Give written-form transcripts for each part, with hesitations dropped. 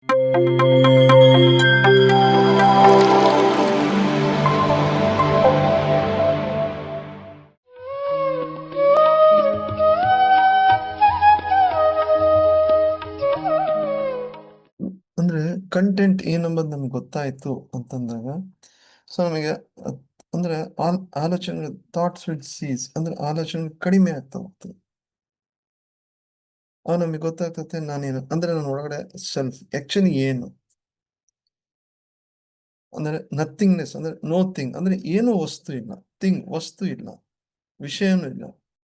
ಅಂದ್ರೆ ಕಂಟೆಂಟ್ ಏನಂಬುದು ನಮ್ಗೆ ಗೊತ್ತಾಯ್ತು ಅಂತಂದಾಗ ಸೊ ನಮಗೆ ಅಂದ್ರೆ ಆಲೋಚನೆ ಥಾಟ್ಸ್ ವಿಲ್ ಸೀಸ್ ಅಂದ್ರೆ ಆಲೋಚನೆ ಕಡಿಮೆ ಆಗ್ತಾ ಹೋಗ್ತದೆ. ಅವಾಗ ನಮಗೆ ಗೊತ್ತಾಗ್ತದೆ ನಾನೇನು ಅಂದ್ರೆ ನನ್ನ ಒಳಗಡೆ ಸೆಲ್ಫ್ ಆಕ್ಚುಲಿ ಏನು ಅಂದ್ರೆ ನಥಿಂಗ್ನೆಸ್ ಅಂದ್ರೆ ನೋ ಥಿಂಗ್ ಅಂದ್ರೆ ಏನೂ ವಸ್ತು ಇಲ್ಲ, ವಸ್ತು ಇಲ್ಲ, ವಿಷಯನೂ ಇಲ್ಲ.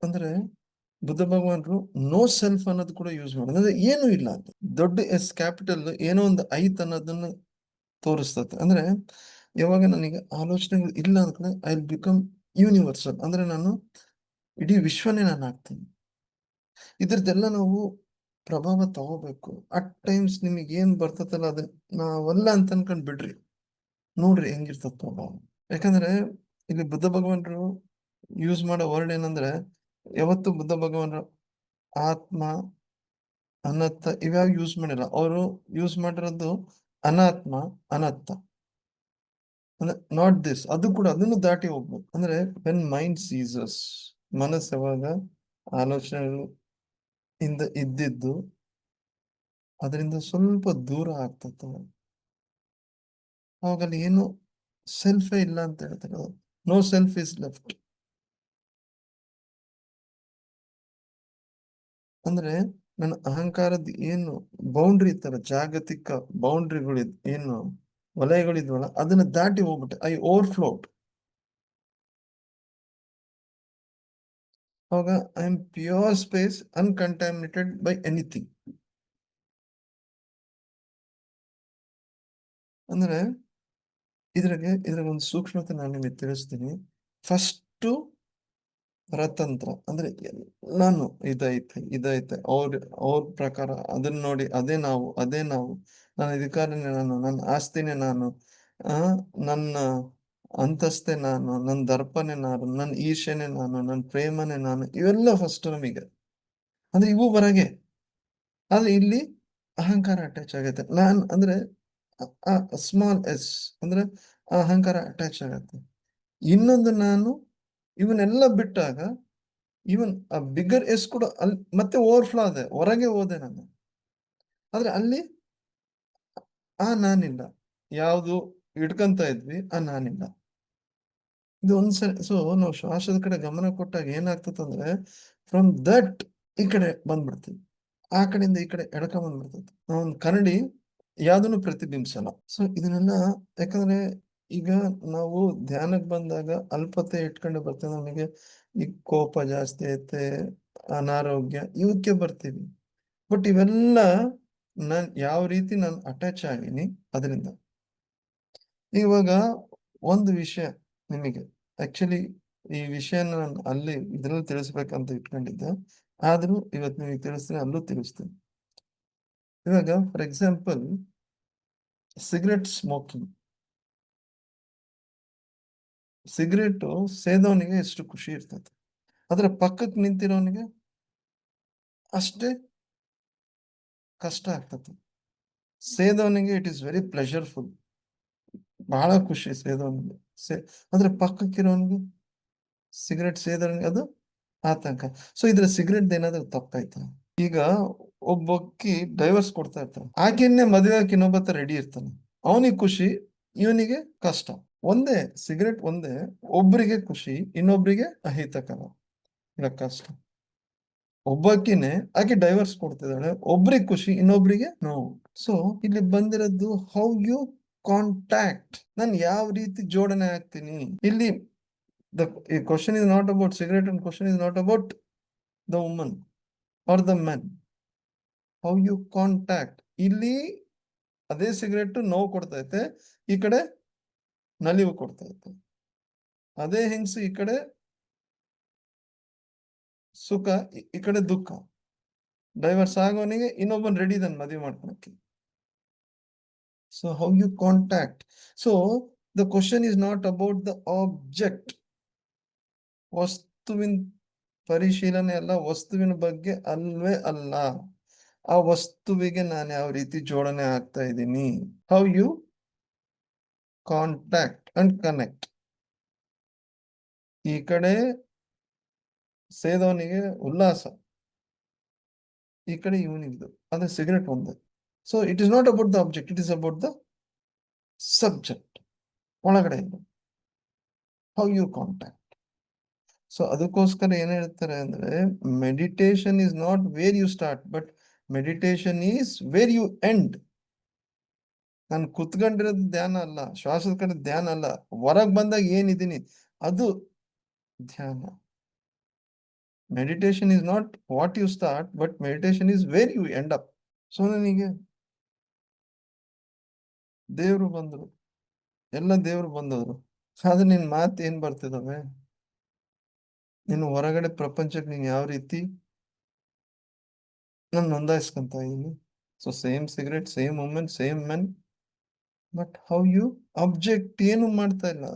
ಅಂದ್ರೆ ಬುದ್ಧ ಭಗವಾನರು ನೋ ಸೆಲ್ಫ್ ಅನ್ನೋದು ಕೂಡ ಯೂಸ್ ಮಾಡೋದು ಅಂದ್ರೆ ಏನೂ ಇಲ್ಲ ಅಂತ. ದೊಡ್ಡ ಎಸ್ ಕ್ಯಾಪಿಟಲ್ ಏನೋ ಒಂದು ಐತ್ ಅನ್ನೋದನ್ನ ತೋರಿಸ್ತದೆ. ಅಂದ್ರೆ ಯಾವಾಗ ನನಗೆ ಆಲೋಚನೆಗಳು ಇಲ್ಲ ಅಂದ್ಕೊಂಡು ಐ ವಿಲ್ ಬಿಕಮ್ ಯೂನಿವರ್ಸಲ್ ಅಂದ್ರೆ ನಾನು ಇಡೀ ವಿಶ್ವನೇ ನಾನು ಆಗ್ತೀನಿ. ಇದ್ರದ್ದೆಲ್ಲ ನಾವು ಪ್ರಭಾವ ತಗೋಬೇಕು. ಅಟ್ ಟೈಮ್ಸ್ ನಿಮಗೆ ಏನ್ ಬರ್ತದಲ್ಲ ಅದನ್ನ ನಾವಲ್ಲ ಅಂತ ಅನ್ಕೊಂಡ್ ಬಿಡ್ರಿ, ನೋಡ್ರಿ ಹೆಂಗಿರ್ತದ ಪ್ರಭಾವ. ಯಾಕಂದ್ರೆ ಇಲ್ಲಿ ಬುದ್ಧ ಭಗವಾನರು ಯೂಸ್ ಮಾಡೋ ವರ್ಡ್ ಏನಂದ್ರೆ, ಯಾವತ್ತು ಬುದ್ಧ ಭಗವಾನರು ಆತ್ಮ ಅನತ್ತ ಇವ್ಯಾವ ಯೂಸ್ ಮಾಡಿಲ್ಲ. ಅವರು ಯೂಸ್ ಮಾಡಿರೋದು ಅನಾತ್ಮ ಅನತ್ತ ಅಂದ್ರೆ ನಾಟ್ ದಿಸ್. ಅದು ಕೂಡ ಅದನ್ನು ದಾಟಿ ಹೋಗ್ಬೇಕು. ಅಂದ್ರೆ ವೆನ್ ಮೈಂಡ್ ಸೀಸಸ್, ಮನಸ್ಸು ಯಾವಾಗ ಆಲೋಚನೆಗಳು ಇಂದ ಇದ್ದಿದ್ದು ಅದರಿಂದ ಸ್ವಲ್ಪ ದೂರ ಆಗ್ತದೆ, ಅವಾಗ ಅಲ್ಲಿ ಏನು ಸೆಲ್ಫೇ ಇಲ್ಲ ಅಂತ ಹೇಳ್ತಾರೆ. No self is left. ಅಂದ್ರೆ ನನ್ನ ಅಹಂಕಾರದ ಏನು ಬೌಂಡ್ರಿ ಇತ್ತಲ್ಲ, ಜಾಗತಿಕ ಬೌಂಡ್ರಿಗಳು ಏನು ವಲಯಗಳಿದ್ವಲ್ಲ ಅದನ್ನ ದಾಟಿ ಹೋಗ್ಬಿಟ್ಟೆ, ಐ ಓವರ್ಫ್ಲೋಟ್. ಅವಾಗ I am pure space uncontaminated by anything. ಅಂದ್ರೆ ಇದ್ರಾಗ ಒಂದು ಸೂಕ್ಷ್ಮತೆ ನಾನು ನಿಮಗೆ ತಿಳಿಸ್ತೀನಿ. ಫಸ್ಟು ಪರತಂತ್ರ ಅಂದ್ರೆ ನಾನು ಇದೈತೆ ಅವ್ರ ಪ್ರಕಾರ ಅದನ್ನ ನೋಡಿ ಅದೇ ನಾವು ನನ್ನ ಅಧಿಕಾರನೇ ನಾನು, ನನ್ನ ಆಸ್ತಿನೇ ನಾನು, ಆ ನನ್ನ ಅಂತಸ್ತೆ ನಾನು, ನನ್ನ ದರ್ಪನೇ ನಾನು, ನನ್ನ ಈರ್ಷೆನೆ ನಾನು, ನನ್ನ ಪ್ರೇಮನೇ ನಾನು. ಇವೆಲ್ಲ ಫಸ್ಟ್ ನಮಗೆ ಅಂದ್ರೆ ಇವು ಹೊರಗೆ. ಆದ್ರೆ ಇಲ್ಲಿ ಅಹಂಕಾರ ಅಟ್ಯಾಚ್ ಆಗತ್ತೆ. ನಾನ್ ಅಂದ್ರೆ ಸ್ಮಾಲ್ ಎಸ್ ಅಂದ್ರೆ ಆ ಅಹಂಕಾರ ಅಟ್ಯಾಚ್ ಆಗತ್ತೆ. ಇನ್ನೊಂದು ನಾನು ಇವನ್ನೆಲ್ಲ ಬಿಟ್ಟಾಗ ಈವನ್ ಆ ಬಿಗ್ಗರ್ ಎಸ್ ಕೂಡ ಅಲ್ಲಿ ಮತ್ತೆ ಓವರ್ಫ್ಲೋ ಆದೆ, ಹೊರಗೆ ಹೋದೆ ನಾನು. ಆದ್ರೆ ಅಲ್ಲಿ ನಾನಿಲ್ಲ, ಯಾವುದು ಹಿಡ್ಕಂತ ಇದ್ವಿ ನಾನಿಲ್ಲ. ಇದು ಒಂದ್ಸರಿ ಸೊ ನಾವು ಶ್ವಾಸದ ಕಡೆ ಗಮನ ಕೊಟ್ಟಾಗ ಏನಾಗ್ತದಂದ್ರೆ ಫ್ರಮ್ ದಟ್ ಈ ಕಡೆ ಬಂದ್ಬಿಡ್ತೀವಿ, ಆ ಕಡೆಯಿಂದ ಈ ಕಡೆ ಎಡ್ಕೊಂಡ್ ಬಂದ್ಬಿಡ್ತದೆ. ನಾವೊಂದು ಕನ್ನಡಿ ಯಾವ್ದನ್ನು ಪ್ರತಿಬಿಂಬಿಸಲ್ಲ. ಸೊ ಇದನ್ನೆಲ್ಲ ಯಾಕಂದ್ರೆ ಈಗ ನಾವು ಧ್ಯಾನಕ್ಕೆ ಬಂದಾಗ ಅಲ್ಪತೆ ಇಟ್ಕೊಂಡು ಬರ್ತೇವೆ. ನಮಗೆ ಈ ಕೋಪ ಜಾಸ್ತಿ ಐತೆ, ಅನಾರೋಗ್ಯ ಇವಕ್ಕೆ ಬರ್ತೀವಿ. ಬಟ್ ಇವೆಲ್ಲ ನಾನ್ ಯಾವ ರೀತಿ ನಾನು ಅಟ್ಯಾಚ್ ಆಗೀನಿ ಅದರಿಂದ. ಇವಾಗ ಒಂದು ವಿಷಯ ನಿಮಗೆ ಆಕ್ಚುಲಿ ಈ ವಿಷಯನ ನಾನು ಅಲ್ಲಿ ಇದ್ರಲ್ಲಿ ತಿಳಿಸ್ಬೇಕಂತ ಇಟ್ಕೊಂಡಿದ್ದೆ, ಆದ್ರೂ ಇವತ್ತು ನಿಮಗೆ ತಿಳಿಸ್ತೀನಿ, ಅಲ್ಲೂ ತಿಳಿಸ್ತೀನಿ. ಇವಾಗ for example cigarette smoking. Cigarette ಸೇದೋನಿಗೆ ಎಷ್ಟು ಖುಷಿ ಇರ್ತದೆ, ಆದ್ರೆ ಪಕ್ಕಕ್ಕೆ ನಿಂತಿರೋನಿಗೆ ಅಷ್ಟೇ ಕಷ್ಟ ಆಗ್ತದೆ. ಸೇದೋನಿಗೆ ಇಟ್ ಈಸ್ ವೆರಿ ಪ್ಲೆಷರ್ಫುಲ್, ಬಹಳ ಖುಷಿ ಸೇದೋನಿಗೆ. ಸೇ ಅಂದ್ರೆ ಪಕ್ಕಕ್ಕಿರೋನಿಗೆ ಸಿಗರೆಟ್ ಸೇದೋನಿಗೆ ಅದು ಆತಂಕ. ಸೊ ಇದ್ರ ಸಿಗರೆಟ್ ಏನಾದ್ರೂ ತಪ್ಪಾಯ್ತಾ? ಈಗ ಒಬ್ಬಕ್ಕಿ ಡೈವರ್ಸ್ ಕೊಡ್ತಾ ಇರ್ತಾನೆ, ಆಕೆಯನ್ನೇ ಮದುವೆ ಆಕಿ ಇನ್ನೊಬ್ಬತ್ತ ರೆಡಿ ಇರ್ತಾನೆ, ಅವನಿಗೆ ಖುಷಿ, ಇವನಿಗೆ ಕಷ್ಟ. ಒಂದೇ ಸಿಗರೆಟ್ ಒಂದೇ, ಒಬ್ರಿಗೆ ಖುಷಿ, ಇನ್ನೊಬ್ರಿಗೆ ಅಹಿತಕರ, ಇಲ್ಲ ಕಷ್ಟ. ಒಬ್ಬಾಕಿನೇ ಆಕೆ ಡೈವರ್ಸ್ ಕೊಡ್ತಿದ್ದಾಳೆ, ಒಬ್ರಿಗೆ ಖುಷಿ, ಇನ್ನೊಬ್ರಿಗೆ ನೋವು. ಸೊ ಇಲ್ಲಿ ಬಂದಿರೋದು ಹೌ ಯು ಕಾಂಟ್ಯಾಕ್ಟ್, ನಾನು ಯಾವ ರೀತಿ ಜೋಡಣೆ ಆಗ್ತೀನಿ ಇಲ್ಲಿ. The question is not about cigarette and question is not about the woman or the men. How you contact. ಇಲ್ಲಿ ಅದೇ ಸಿಗರೇಟ್ ನೋವು ಕೊಡ್ತೈತೆ, ಈ ಕಡೆ ನಲಿವು ಕೊಡ್ತೈತೆ. ಅದೇ ಹೆಂಗಸು ಈ ಕಡೆ ಸುಖ, ಈ ಕಡೆ ದುಃಖ. ಡೈವರ್ಸ್ ಆಗೋನಿಗೆ ಇನ್ನೊಬ್ಬನ್ ರೆಡಿ ಇದಾನೆ ಮದುವೆ ಮಾಡ್ಕೊಳಕ್ಕೆ. So how you contact. So the question is not about the object, ವಸ್ತುವಿನ ಪರಿಶೀಲನೆ ಅಲ್ಲ, ವಸ್ತುವಿನ ಬಗ್ಗೆ ಅಲ್ವೇ ಅಲ್ಲ. ಆ ವಸ್ತುವಿಗೆ ನಾನು ಯಾವ ರೀತಿ ಜೋಡಣೆ ಆಗ್ತಾ ಇದ್ದೀನಿ. How you contact and connect. ಈ ಕಡೆ ಸೇದೋನಿಗೆ ಉಲ್ಲಾಸ, ಈ ಕಡೆ ಇವನಿಗೆ ಅದೇ ಸಿಗರೆಟ್ ಒಂದೇ. So it is not about the object, it is about the subject ಒಳಗಡೆ. How you contact. ಸೊ ಅದಕ್ಕೋಸ್ಕರ ಏನ್ ಹೇಳ್ತಾರೆ ಅಂದ್ರೆ, meditation is not where you start, but meditation is where you end. ನಾನು ಕುತ್ಕೊಂಡಿರೋದು ಧ್ಯಾನ ಅಲ್ಲ, ಶ್ವಾಸದ ಕಡೆ ಧ್ಯಾನ ಅಲ್ಲ, ಹೊರಗ್ ಬಂದಾಗ ಏನಿದ್ದೀನಿ ಅದು ಧ್ಯಾನ. Meditation is not what you start, but meditation is where you end up. So ನನಗೆ ದೇವ್ರು ಬಂದ್ರು, ಎಲ್ಲ ದೇವ್ರು ಬಂದವರು, ಆದ್ರೆ ನಿನ್ ಮಾತು ಏನ್ ಬರ್ತಿದಾವೆ, ನೀನು ಹೊರಗಡೆ ಪ್ರಪಂಚಕ್ಕೆ ನೀನ್ ಯಾವ ರೀತಿ ನಾನು ನೋಂದಾಯಿಸ್ಕೊಂತ ಇದೀನಿ. So same cigarette, same women, same men, but how you object ಏನು ಮಾಡ್ತಾ ಇಲ್ಲ.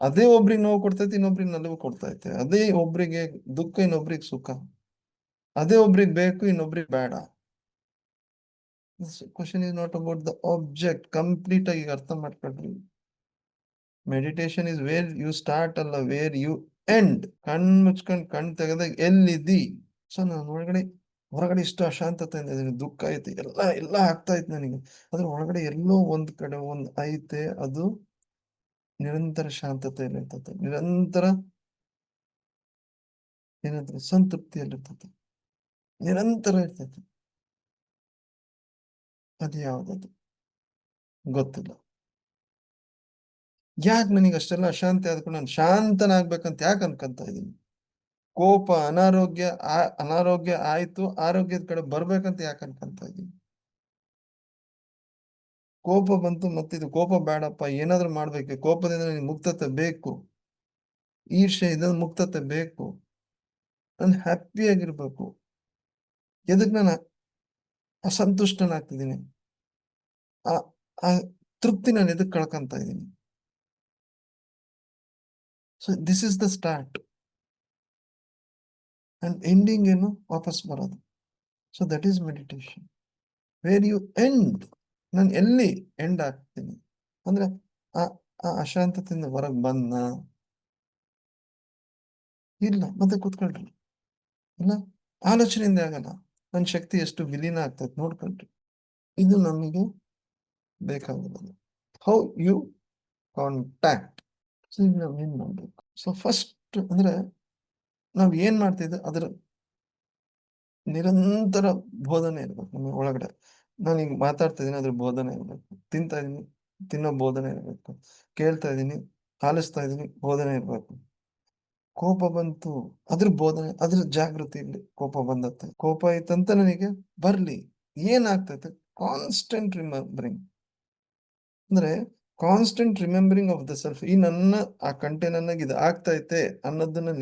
ಅದೇ ಒಬ್ರಿಗೆ ನೋವು ಕೊಡ್ತೈತೆ, ಇನ್ನೊಬ್ರಿಗೆ ನಲಿವು ಕೊಡ್ತೈತೆ. ಅದೇ ಒಬ್ರಿಗೆ ದುಃಖ, ಇನ್ನೊಬ್ರಿಗೆ ಸುಖ. ಅದೇ ಒಬ್ರಿಗೆ ಬೇಕು, ಇನ್ನೊಬ್ರಿಗೆ ಬೇಡ. Question is not about the object. Complete ಆಗಿ ಅರ್ಥ ಮಾಡ್ಕೊಳ್ರಿ. Meditation is where you start ಅಲ್ಲ, ವೇರ್ ಯು ಎಂಡ್. ಕಣ್ ಮುಚ್ಕೊಂಡ್ ಕಣ್ ತೆಗೆದಾಗ ಎಲ್ಲಿದ್ದಿ. ಸೊ ನಾನು ಹೊರಗಡೆ ಇಷ್ಟು ಅಶಾಂತತೆಯಿಂದ ಇದೀನಿ, ದುಃಖ ಐತೆ, ಎಲ್ಲ ಆಗ್ತಾ ಇತ್ತು ನನಗೆ. ಅದ್ರ ಒಳಗಡೆ ಎಲ್ಲೋ ಒಂದ್ ಕಡೆ ಒಂದ್ ಐತೆ, ಅದು ನಿರಂತರ ಶಾಂತತೆಯಲ್ಲಿರ್ತದೆ, ನಿರಂತರ ಏನಂದ್ರೆ ಸಂತೃಪ್ತಿಯಲ್ಲಿರ್ತದೆ, ನಿರಂತರ ಇರ್ತದೆ. ಅದು ಯಾವ್ದದು ಗೊತ್ತಿಲ್ಲ. ಯಾಕೆ ನನಗೆ ಅಷ್ಟೆಲ್ಲ ಅಶಾಂತಿ ಆದ್ಕೊಂಡು ನಾನು ಶಾಂತನಾಗ್ಬೇಕಂತ ಯಾಕೆ ಅನ್ಕೊಂತ ಇದ್ದೀನಿ. ಕೋಪ, ಅನಾರೋಗ್ಯ ಆಯ್ತು, ಆರೋಗ್ಯದ ಕಡೆ ಬರ್ಬೇಕಂತ ಯಾಕೆ ಅನ್ಕೊಂತ ಇದ್ದೀನಿ. ಕೋಪ ಬಂತು, ಮತ್ತಿದು ಕೋಪ ಬೇಡಪ್ಪ, ಏನಾದ್ರೂ ಮಾಡ್ಬೇಕು, ಕೋಪದಿಂದ ನನಗೆ ಮುಕ್ತತೆ ಬೇಕು, ಈರ್ಷೆ ಇದೊಂದು ಮುಕ್ತತೆ ಬೇಕು, ನಾನು ಹ್ಯಾಪಿಯಾಗಿರ್ಬೇಕು. ಎದಕ್ ನಾನು ಅಸಂತುಷ್ಟನಾಗ್ತಿದ್ದೀನಿ, ಆ ಆ ತೃಪ್ತಿ ನಾನು ಎದಕ್ ಕಳ್ಕೊಂತ ಇದ್ದೀನಿ. So this is the start and ending ಏನು, ವಾಪಸ್ ಬರೋದು. So that is meditation. Where you end. ನಾನು ಎಲ್ಲಿ ಎಂಡ್ ಆಗ್ತೀನಿ ಅಂದ್ರೆ, ಆ ಆ ಅಶಾಂತತೆಯಿಂದ ಹೊರಗೆ ಬಂದ ಇಲ್ಲ, ಮತ್ತೆ ಕೂತ್ಕೊಳ್ರಿ. ಇಲ್ಲ, ಆಲೋಚನೆಯಿಂದ ಆಗಲ್ಲ. ನನ್ನ ಶಕ್ತಿ ಎಷ್ಟು ವಿಲೀನ ಆಗ್ತದೆ ನೋಡ್ಕೊಳ್ರಿ. ಇದು ನಮಗೆ ಬೇಕಾಗಿರೋದು. How you contact. ಸೊ ಈಗ ನಾವ್ ಏನ್ ಮಾಡ್ಬೇಕು. ಸೊ ಫಸ್ಟ್ ಅಂದ್ರೆ ನಾವ್ ಏನ್ ಮಾಡ್ತಿದ್ದೆ ಅದ್ರ ನಿರಂತರ ಬೋಧನೆ ಇರ್ಬೇಕು ನಮ್ಮ ಒಳಗಡೆ. ನಾನೀಗ ಮಾತಾಡ್ತಾ ಇದೀನಿ, ಅದ್ರ ಬೋಧನೆ ಇರ್ಬೇಕು. ತಿಂತಾ ಇದೀನಿ, ತಿನ್ನೋ ಬೋಧನೆ ಇರ್ಬೇಕು. ಕೇಳ್ತಾ ಇದೀನಿ, ಆಲಿಸ್ತಾ ಇದೀನಿ, ಬೋಧನೆ ಇರ್ಬೇಕು. ಕೋಪ ಬಂತು, ಅದ್ರ ಬೋಧನೆ, ಅದ್ರ ಜಾಗೃತಿ ಇರ್ಲಿ. ಕೋಪ ಬಂದತ್ತೆ, ಕೋಪ ಐತಂತ ನನಗೆ ಬರ್ಲಿ, ಏನಾಗ್ತೈತೆ ಕಾನ್ಸ್ಟೆಂಟ್ ರಿಮೆಂಬರಿಂಗ್. ಅಂದ್ರೆ constant remembering of the self. ಈ ನನ್ನ ಆ ಕಂಟೆನರ್ನಾಗ ಇದು ಆಗ್ತೈತೆ ಅನ್ನೋದನ್ನ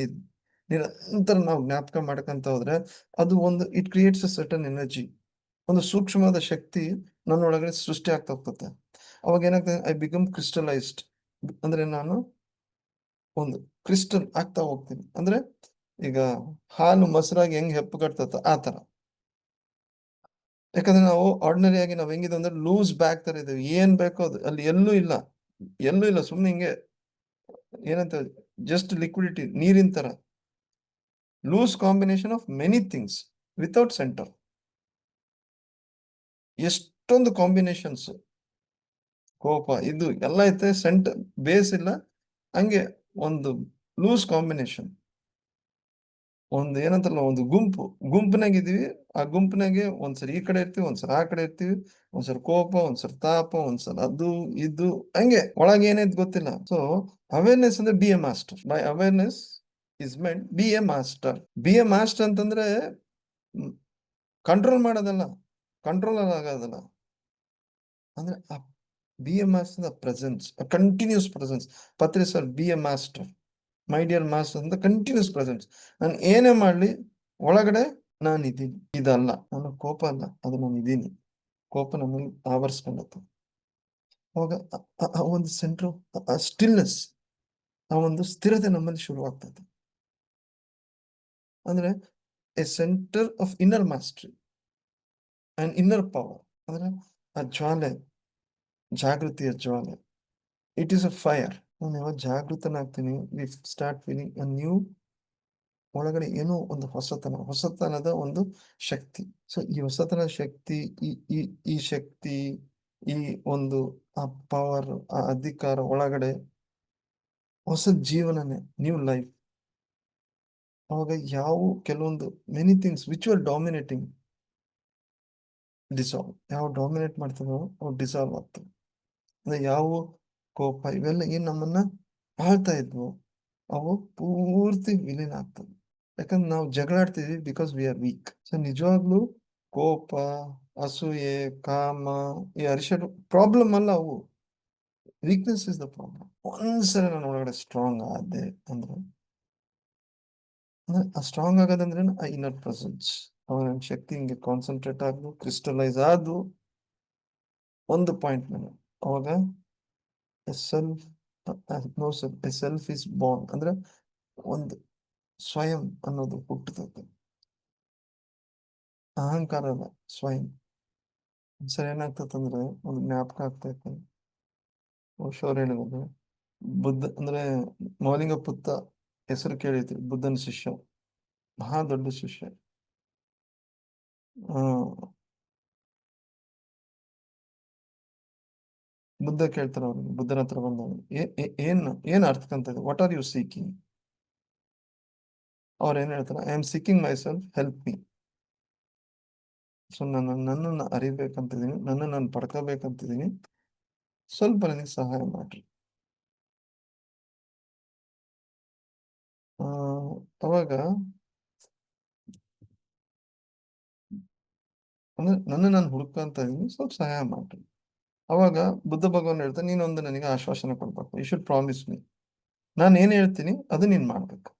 ನಿರಂತರ ನಾವು ಜ್ಞಾಪಕ ಮಾಡ್ಕೊಂತ ಹೋದ್ರೆ, ಅದು ಒಂದು it creates a certain energy, ಒಂದು ಸೂಕ್ಷ್ಮವಾದ ಶಕ್ತಿ ನನ್ನೊಳಗಡೆ ಸೃಷ್ಟಿ ಆಗ್ತಾ ಹೋಗ್ತದೆ. ಅವಾಗ ಏನಾಗ್ತದೆ, ಐ ಬಿಕಮ್ ಕ್ರಿಸ್ಟಲೈಸ್ಡ್. ಅಂದ್ರೆ ನಾನು ಒಂದು ಕ್ರಿಸ್ಟಲ್ ಆಗ್ತಾ ಹೋಗ್ತೀನಿ. ಅಂದ್ರೆ ಈಗ ಹಾಲು ಮೊಸರಾಗಿ ಹೆಂಗ್ ಹೆಪ್ಪುಗಟ್ತತ ಆ ತರ. ಯಾಕಂದ್ರೆ ನಾವು ಆರ್ಡಿನರಿ ಆಗಿ ನಾವ್ ಹೆಂಗಿದೆ ಅಂದ್ರೆ ಲೂಸ್ ಬ್ಯಾಗ್ ತರ ಇದ್ದೇವೆ. ಏನ್ ಬೇಕೋ ಅದು ಅಲ್ಲಿ ಎಲ್ಲೂ ಇಲ್ಲ, ಸುಮ್ನೆ ಹಿಂಗೆ ಏನಂತ ಜಸ್ಟ್ ಲಿಕ್ವಿಡಿಟಿ, ನೀರಿನ ತರ loose combination of many things without centre. ಎಷ್ಟೊಂದು ಕಾಂಬಿನೇಷನ್ಸ್, ಕೋಪ ಇದು ಎಲ್ಲ ಐತೆ, ಸೆಂಟರ್ ಬೇಸ್ ಇಲ್ಲ. ಹಂಗೆ ಒಂದು ಲೂಸ್ ಕಾಂಬಿನೇಷನ್, ಒಂದು ಏನಂತಾರಲ್ಲ ಒಂದು ಗುಂಪಿನಾಗ ಇದೀವಿ. ಆ ಗುಂಪಿನಾಗೆ ಒಂದ್ಸರಿ ಈ ಕಡೆ ಇರ್ತೀವಿ, ಒಂದ್ಸರಿ ಆ ಕಡೆ ಇರ್ತೀವಿ, ಒಂದ್ಸರಿ ಕೋಪ, ಒಂದ್ಸರಿ ತಾಪ, ಒಂದ್ಸಲ ಅದು ಇದು, ಹಂಗೆ ಒಳಗೆ ಏನೈತ್ ಗೊತ್ತಿಲ್ಲ. ಸೊ ಅವೇರ್ನೆಸ್ ಅಂದ್ರೆ be a master. By awareness is meant be a master. Be a master ಅಂತಂದ್ರೆ ಕಂಟ್ರೋಲ್ ಮಾಡೋದಲ್ಲ, ಕಂಟ್ರೋಲ್ ಆಗೋದಲ್ಲ. ಅಂದ್ರೆ be a master presence, continuous presence. ಪತ್ರಿ sir be a master, my dear master ಅಂತ ಕಂಟಿನ್ಯೂಸ್ ಪ್ರೆಸೆನ್ಸ್. ನಾನು ಏನೇ ಮಾಡ್ಲಿ ಒಳಗಡೆ ನಾನಿದ್ದೀನಿ, ಇದಲ್ಲ, ನಾನು ಕೋಪ ಅಲ್ಲ, ಅದು ನಾನು ಇದ್ದೀನಿ. ಕೋಪ ನಮ್ಮಲ್ಲಿ ಆವರಿಸ್ಕೊಂಡತ್ತ. ಅವಾಗ ಆ ಒಂದು ಸೆಂಟ್ರ್, ಸ್ಟಿಲ್ನೆಸ್, ಆ ಒಂದು ಸ್ಥಿರತೆ ನಮ್ಮಲ್ಲಿ ಶುರುವಾಗ್ತದೆ. ಅಂದ್ರೆ a centre of inner mastery. And inner power ಅಂದ್ರೆ ಆ ಜ್ವಾಲೆ, ಜಾಗೃತಿಯ ಜ್ವಾಲೆ. It is a fire. ನಾನು ಯಾವಾಗ ಜಾಗೃತನಾಗ್ತೀನಿ, we start feeling a new, ಒಳಗಡೆ ಏನೋ ಒಂದು ಹೊಸತನದ ಒಂದು ಶಕ್ತಿ. ಸೊ ಈ ಹೊಸತನದ ಶಕ್ತಿ, ಈ ಈ ಈ ಶಕ್ತಿ, ಈ ಒಂದು ಆ ಪವರ್, ಆ ಅಧಿಕಾರ ಒಳಗಡೆ ಹೊಸ ಜೀವನನೇ, ನ್ಯೂ ಲೈಫ್. ಅವಾಗ ಯಾವ ಕೆಲವೊಂದು many things which are dominating dissolve, ಯಾವ ಡಾಮಿನೇಟ್ ಮಾಡ್ತದೋ ಅವು ಡಿಸಾಲ್ವ್ ಆಗ್ತವೆ. ಅಂದ್ರೆ ಯಾವ ಕೋಪ ಇವೆಲ್ಲ ಏನ್ ನಮ್ಮನ್ನ ಆಳ್ತಾ ಇದ್ವು, ಅವು ಪೂರ್ತಿ ವಿಲೀನ ಆಗ್ತವೆ. ಯಾಕಂದ್ರೆ ನಾವು ಜಗಳಾಡ್ತಿದ್ವಿ because we are weak. So ನಿಜವಾಗ್ಲೂ ಕೋಪ, ಅಸೂಯೆ, ಕಾಮ, ಈ ಅರಿಷಡ್ ಪ್ರಾಬ್ಲಮ್ ಅಲ್ಲ ಅವು. Weakness is the problem. ಒಂದ್ಸಲ ನಾನು ಒಳಗಡೆ ಸ್ಟ್ರಾಂಗ್ ಆದೆ ಅಂದ್ರೆ, ಆ ಸ್ಟ್ರಾಂಗ್ ಆಗೋದಂದ್ರೆ ಆ ಇನ್ನರ್ ಪ್ರೆಸೆನ್ಸ್, ಅವಾಗ ನನ್ನ ಶಕ್ತಿ ಹಿಂಗೆ ಕಾನ್ಸಂಟ್ರೇಟ್ ಆದ್ದು, ಕ್ರಿಸ್ಟಲೈಸ್ ಆದ್ದು ಒಂದು ಪಾಯಿಂಟ್ ಮೇಲೆ. ಅವಾಗ self, no self, a self is born ಅಂದ್ರೆ ಒಂದು ಸ್ವಯಂ ಅನ್ನೋದು ಹುಟ್ಟುತ್ತದೆ. ಅಹಂಕಾರ ಅಲ್ಲ, ಸ್ವಯಂ. ಸರಿ ಏನಾಗ್ತದಂದ್ರೆ ಒಂದು ಜ್ಞಾಪಕ ಆಗ್ತಾ ಇತ್ತು, ಶೋರ್ ಹೇಳಿದ್ರು, ಬುದ್ಧ ಅಂದ್ರೆ ಮೌಲಿಂಗ ಪುತ್ತ ಹೆಸರು ಕೇಳಿದ್ರಿ, ಬುದ್ಧನ ಶಿಷ್ಯ, ಮಹಾ ದೊಡ್ಡ ಶಿಷ್ಯ. ಆ ಬುದ್ಧ ಕೇಳ್ತಾರೆ ಅವ್ರಿಗೆ, ಬುದ್ಧನ ಹತ್ರ ಬಂದವನು, ಏನ್ ಏನ್ ಅರ್ಥಕ್ಕಂತ ವಾಟ್ ಆರ್ ಯು ಸೀಕಿಂಗ್? ಅವ್ರು ಏನ್ ಹೇಳ್ತಾರೆ, I am seeking my self, help me. So ನನ್ನನ್ನು ಅರಿಬೇಕಂತಿದ್ದೀನಿ, ನಾನು ಪಡ್ಕೋಬೇಕಂತಿದ್ದೀನಿ, ಸ್ವಲ್ಪ ನನಗೆ ಸಹಾಯ ಮಾಡ್ರಿ. ಆ ಅವಾಗ ಅಂದ್ರೆ ನಾನು ಹುಡುಕಂತ ಇದೀನಿ, ಸ್ವಲ್ಪ ಸಹಾಯ ಮಾಡ್ರಿ. ಅವಾಗ ಬುದ್ಧ ಭಗವಾನ್ ಹೇಳ್ತಾನೆ, ನೀನೊಂದು ನನಗೆ ಆಶ್ವಾಸನೆ ಕೊಡ್ಬೇಕು, ಯು ಶುಡ್ ಪ್ರಾಮಿಸ್ ಮೀ. ನಾನು ಏನ್ ಹೇಳ್ತೀನಿ ಅದು ನೀನ್ ಮಾಡ್ಬೇಕು.